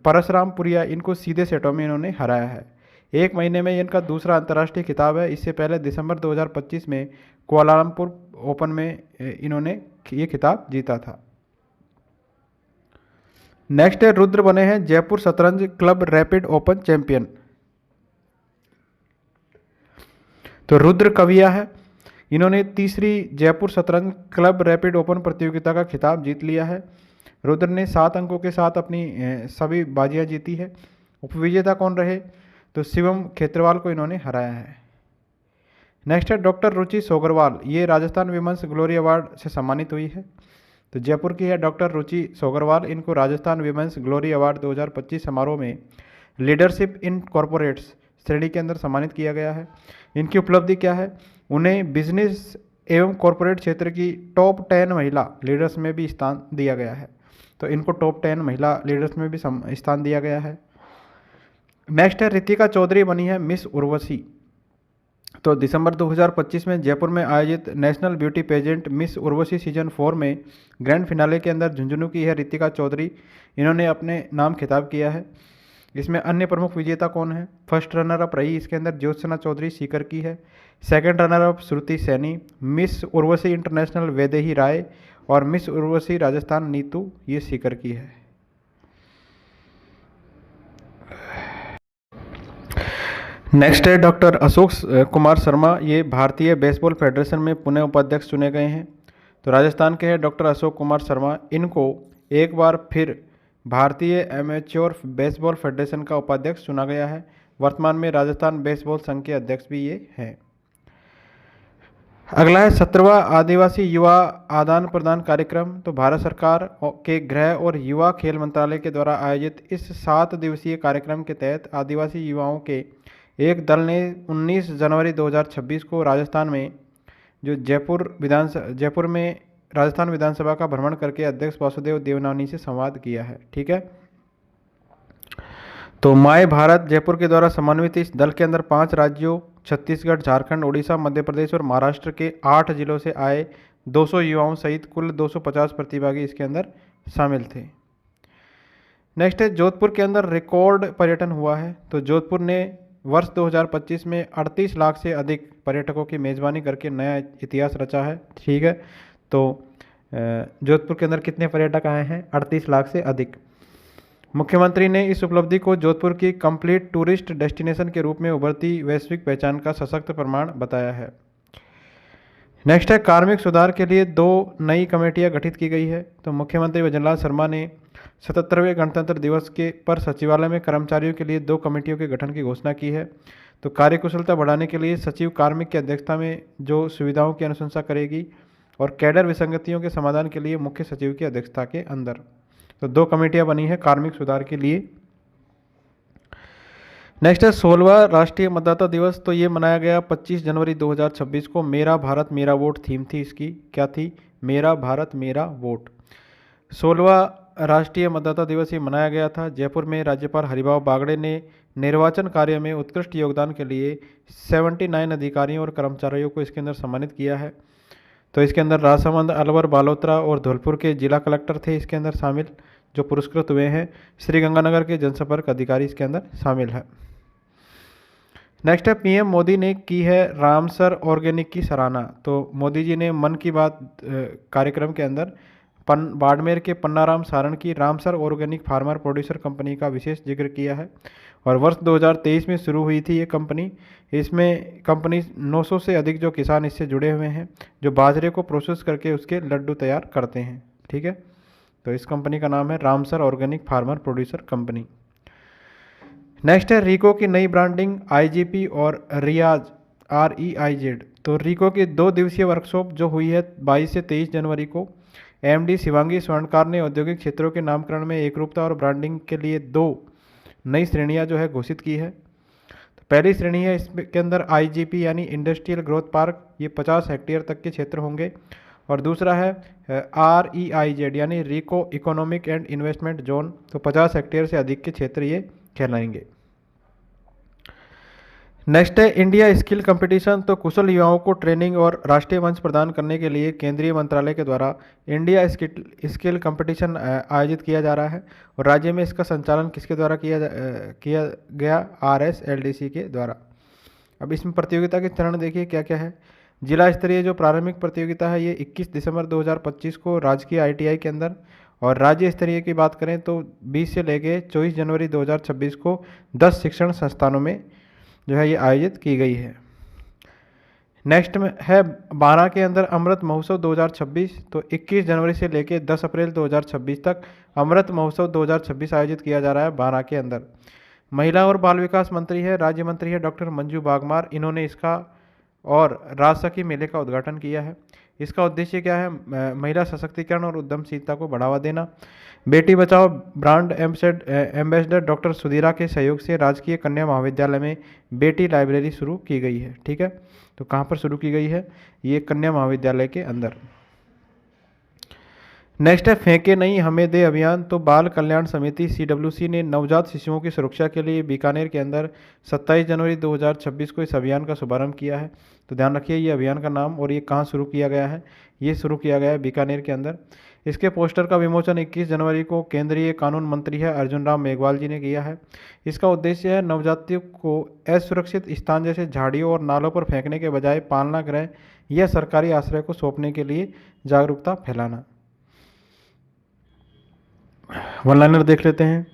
परसरामपुरिया, इनको सीधे सेटों में इन्होंने हराया है। 1 महीने में इनका दूसरा अंतर्राष्ट्रीय खिताब है। इससे पहले दिसंबर 2025 में कुआलालंपुर ओपन में इन्होंने ये खिताब जीता था। नेक्स्ट है रुद्र बने हैं जयपुर शतरंज क्लब रैपिड ओपन चैंपियन। तो रुद्र कविया है, इन्होंने तीसरी जयपुर शतरंज क्लब रैपिड ओपन प्रतियोगिता का खिताब जीत लिया है। रुद्र ने 7 अंकों के साथ अपनी सभी बाजियां जीती है। उपविजेता कौन रहे? तो शिवम खेत्रवाल को इन्होंने हराया है। नेक्स्ट है डॉक्टर रुचि सोगरवाल, ये राजस्थान विमेंस ग्लोरी अवार्ड से सम्मानित हुई है। तो जयपुर की है डॉक्टर रुचि सोगरवाल, इनको राजस्थान विमेंस ग्लोरी अवार्ड 2025 समारोह में लीडरशिप इन कॉरपोरेट्स श्रेणी के अंदर सम्मानित किया गया है। इनकी उपलब्धि क्या है? उन्हें बिजनेस एवं कॉरपोरेट क्षेत्र की टॉप 10 महिला लीडर्स में भी स्थान दिया गया है। तो इनको टॉप 10 महिला लीडर्स में भी स्थान दिया गया है। नेक्स्ट है रितिका चौधरी बनी है मिस उर्वशी। तो दिसंबर 2025 में जयपुर में आयोजित national beauty pageant Miss Urvashi season 4 में ग्रैंड फिनाले के अंदर झुंझुनू की है रितिका चौधरी, इन्होंने अपने नाम खिताब किया है। इसमें अन्य प्रमुख विजेता कौन है? फर्स्ट रनर अप रही इसके अंदर ज्योत्सना चौधरी सीकर की है। सेकंड रनर अप श्रुति सैनी, मिस उर्वशी इंटरनेशनल वैदेही राय और मिस उर्वशी राजस्थान नीतू, ये सीकर की है। नेक्स्ट है डॉक्टर अशोक कुमार शर्मा, ये भारतीय बेसबॉल फेडरेशन में पुनः उपाध्यक्ष चुने गए हैं। तो राजस्थान के हैं डॉक्टर अशोक कुमार शर्मा, इनको एक बार फिर भारतीय एमेच्योर बेसबॉल फेडरेशन का उपाध्यक्ष चुना गया है। वर्तमान में राजस्थान बेसबॉल संघ के अध्यक्ष भी ये हैं। अगला है 17वां आदिवासी युवा आदान प्रदान कार्यक्रम। तो भारत सरकार के गृह और युवा खेल मंत्रालय के द्वारा आयोजित इस 7 दिवसीय कार्यक्रम के तहत आदिवासी युवाओं के एक दल ने 19 जनवरी 2026 को राजस्थान में जो जयपुर में राजस्थान विधानसभा का भ्रमण करके अध्यक्ष वासुदेव देवनानी से संवाद किया है। ठीक है, तो माय भारत जयपुर के द्वारा समन्वित इस दल के अंदर 5 राज्यों छत्तीसगढ़, झारखंड, उड़ीसा, मध्य प्रदेश और महाराष्ट्र के 8 जिलों से आए 200 युवाओं सहित कुल 250 प्रतिभागी इसके अंदर शामिल थे। नेक्स्ट है जोधपुर के अंदर रिकॉर्ड पर्यटन हुआ है। तो जोधपुर ने वर्ष 2025 में 38 लाख से अधिक पर्यटकों की मेज़बानी करके नया इतिहास रचा है। ठीक है, तो जोधपुर के अंदर कितने पर्यटक आए हैं? 38 लाख से अधिक। मुख्यमंत्री ने इस उपलब्धि को जोधपुर की कंप्लीट टूरिस्ट डेस्टिनेशन के रूप में उभरती वैश्विक पहचान का सशक्त प्रमाण बताया है। नेक्स्ट है, कार्मिक सुधार के लिए 2 नई कमेटियां गठित की गई है। तो मुख्यमंत्री वजनलाल शर्मा ने 77वें गणतंत्र दिवस के पर सचिवालय में कर्मचारियों के लिए 2 कमेटियों के गठन की घोषणा की है। तो कार्यकुशलता बढ़ाने के लिए सचिव कार्मिक की अध्यक्षता में जो सुविधाओं की अनुशंसा करेगी, और कैडर विसंगतियों के समाधान के लिए मुख्य सचिव की अध्यक्षता के अंदर। तो 2 कमेटियां बनी है कार्मिक सुधार के लिए। नेक्स्ट है 16वां राष्ट्रीय मतदाता दिवस। तो ये मनाया गया 25 जनवरी 2026 को। मेरा भारत मेरा वोट थीम थी इसकी। क्या थी? मेरा भारत मेरा वोट। 16वां राष्ट्रीय मतदाता दिवस ये मनाया गया था। जयपुर में राज्यपाल हरिभाऊ बागड़े ने निर्वाचन कार्य में उत्कृष्ट योगदान के लिए 79 अधिकारियों और कर्मचारियों को इसके अंदर सम्मानित किया है। तो इसके अंदर राजसमंद, अलवर, बालोतरा और धौलपुर के जिला कलेक्टर थे इसके अंदर शामिल, जो पुरस्कृत हुए हैं। श्रीगंगानगर के जनसंपर्क अधिकारी इसके अंदर शामिल है। नेक्स्ट है, पीएम मोदी ने की है रामसर ऑर्गेनिक की सराहना। तो मोदी जी ने मन की बात कार्यक्रम के अंदर बाड़मेर के पन्नाराम सारण की Ramsar organic farmer producer company का विशेष जिक्र किया है। और वर्ष 2023 में शुरू हुई थी ये कंपनी। इसमें कंपनी 900 से अधिक जो किसान इससे जुड़े हुए हैं, जो बाजरे को प्रोसेस करके उसके लड्डू तैयार करते हैं। ठीक है, तो इस कंपनी का नाम है Ramsar organic farmer producer company. Next है, रिको की नई ब्रांडिंग आईजीपी और रियाज REIZ। तो रिको की 2 दिवसीय वर्कशॉप जो हुई है 22 से 23 जनवरी को, MD शिवांगी स्वर्णकार ने औद्योगिक क्षेत्रों के नामकरण में एकरूपता और ब्रांडिंग के लिए 2 नई श्रेणियां जो है घोषित की है। तो पहली श्रेणी है इसके अंदर IGP यानी इंडस्ट्रियल ग्रोथ पार्क, ये 50 हेक्टेयर तक के क्षेत्र होंगे। और दूसरा है REIZ यानी रिको इकोनॉमिक एंड इन्वेस्टमेंट जोन, तो 50 हेक्टेयर से अधिक के क्षेत्र ये कहलाएंगे। नेक्स्ट है, इंडिया स्किल कंपटीशन। तो कुशल युवाओं को ट्रेनिंग और राष्ट्रीय मंच प्रदान करने के लिए केंद्रीय मंत्रालय के द्वारा इंडिया स्किल कंपटीशन आयोजित किया जा रहा है। और राज्य में इसका संचालन किसके द्वारा किया गया? RSLDC के द्वारा। अब इसमें प्रतियोगिता के चरण देखिए क्या क्या है। जिला स्तरीय जो प्रारंभिक प्रतियोगिता है ये 21 दिसंबर 2025 को राजकीय ITI के अंदर, और राज्य स्तरीय की बात करें तो 20 से लेके 24 जनवरी 2026 को 10 शिक्षण संस्थानों में जो है ये आयोजित की गई है। नेक्स्ट में है 12 के अंदर अमृत महोत्सव 2026। तो 21 जनवरी से लेके 10 अप्रैल 2026 तक अमृत महोत्सव 2026 आयोजित किया जा रहा है 12 के अंदर। महिला और बाल विकास मंत्री है, राज्य मंत्री है डॉक्टर मंजू बागमार, इन्होंने इसका और राजसखी मेले का उद्घाटन किया है। इसका उद्देश्य क्या है? महिला सशक्तिकरण और उद्यमशीलता को बढ़ावा देना। Beti Bachao brand ambassador doctor Sudhira के सहयोग से राजकीय कन्या महाविद्यालय में बेटी लाइब्रेरी शुरू की गई है। ठीक है, तो कहाँ पर शुरू की गई है? ये कन्या महाविद्यालय के अंदर। नेक्स्ट है, फेंके नहीं हमें दे अभियान। तो बाल कल्याण समिति CWC ने नवजात शिशुओं की सुरक्षा के लिए बीकानेर के अंदर 27 जनवरी 2026 को इस अभियान का शुभारंभ किया है। तो ध्यान रखिए ये अभियान का नाम और ये कहाँ शुरू किया गया है। ये शुरू किया गया है बीकानेर के अंदर। इसके पोस्टर का विमोचन 21 जनवरी को केंद्रीय कानून मंत्री है अर्जुन राम मेघवाल जी ने किया है। इसका उद्देश्य है नवजातियों को असुरक्षित स्थान जैसे झाड़ियों और नालों पर फेंकने के बजाय पालना गृह या सरकारी आश्रय को सौंपने के लिए जागरूकता फैलाना। वन लाइनर देख लेते हैं।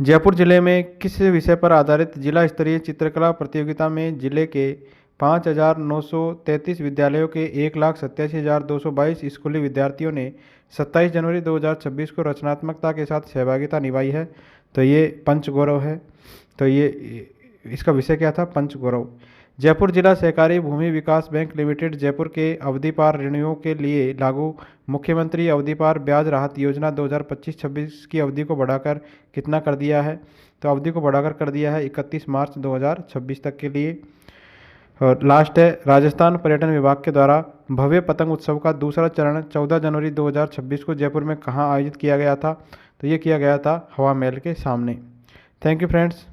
जयपुर जिले में किस विषय पर आधारित जिला स्तरीय चित्रकला प्रतियोगिता में जिले के 5,933 विद्यालयों के 1,87,222 स्कूली विद्यार्थियों ने 27 जनवरी 2026 को रचनात्मकता के साथ सहभागिता निभाई है। तो ये पंचगौरव है। तो ये इसका विषय क्या था? पंचगौरव। जयपुर जिला सहकारी भूमि विकास बैंक लिमिटेड जयपुर के अवधि पार ऋणियों के लिए लागू मुख्यमंत्री अवधि पार ब्याज राहत योजना 2025-26 की अवधि को बढ़ाकर कितना कर दिया है? तो अवधि को बढ़ाकर कर दिया है 31 मार्च 2026 तक के लिए। और लास्ट है, राजस्थान पर्यटन विभाग के द्वारा भव्य पतंग उत्सव का दूसरा चरण 14 जनवरी 2026 को जयपुर में कहाँ आयोजित किया गया था? तो ये किया गया था हवा महल के सामने। Thank you friends.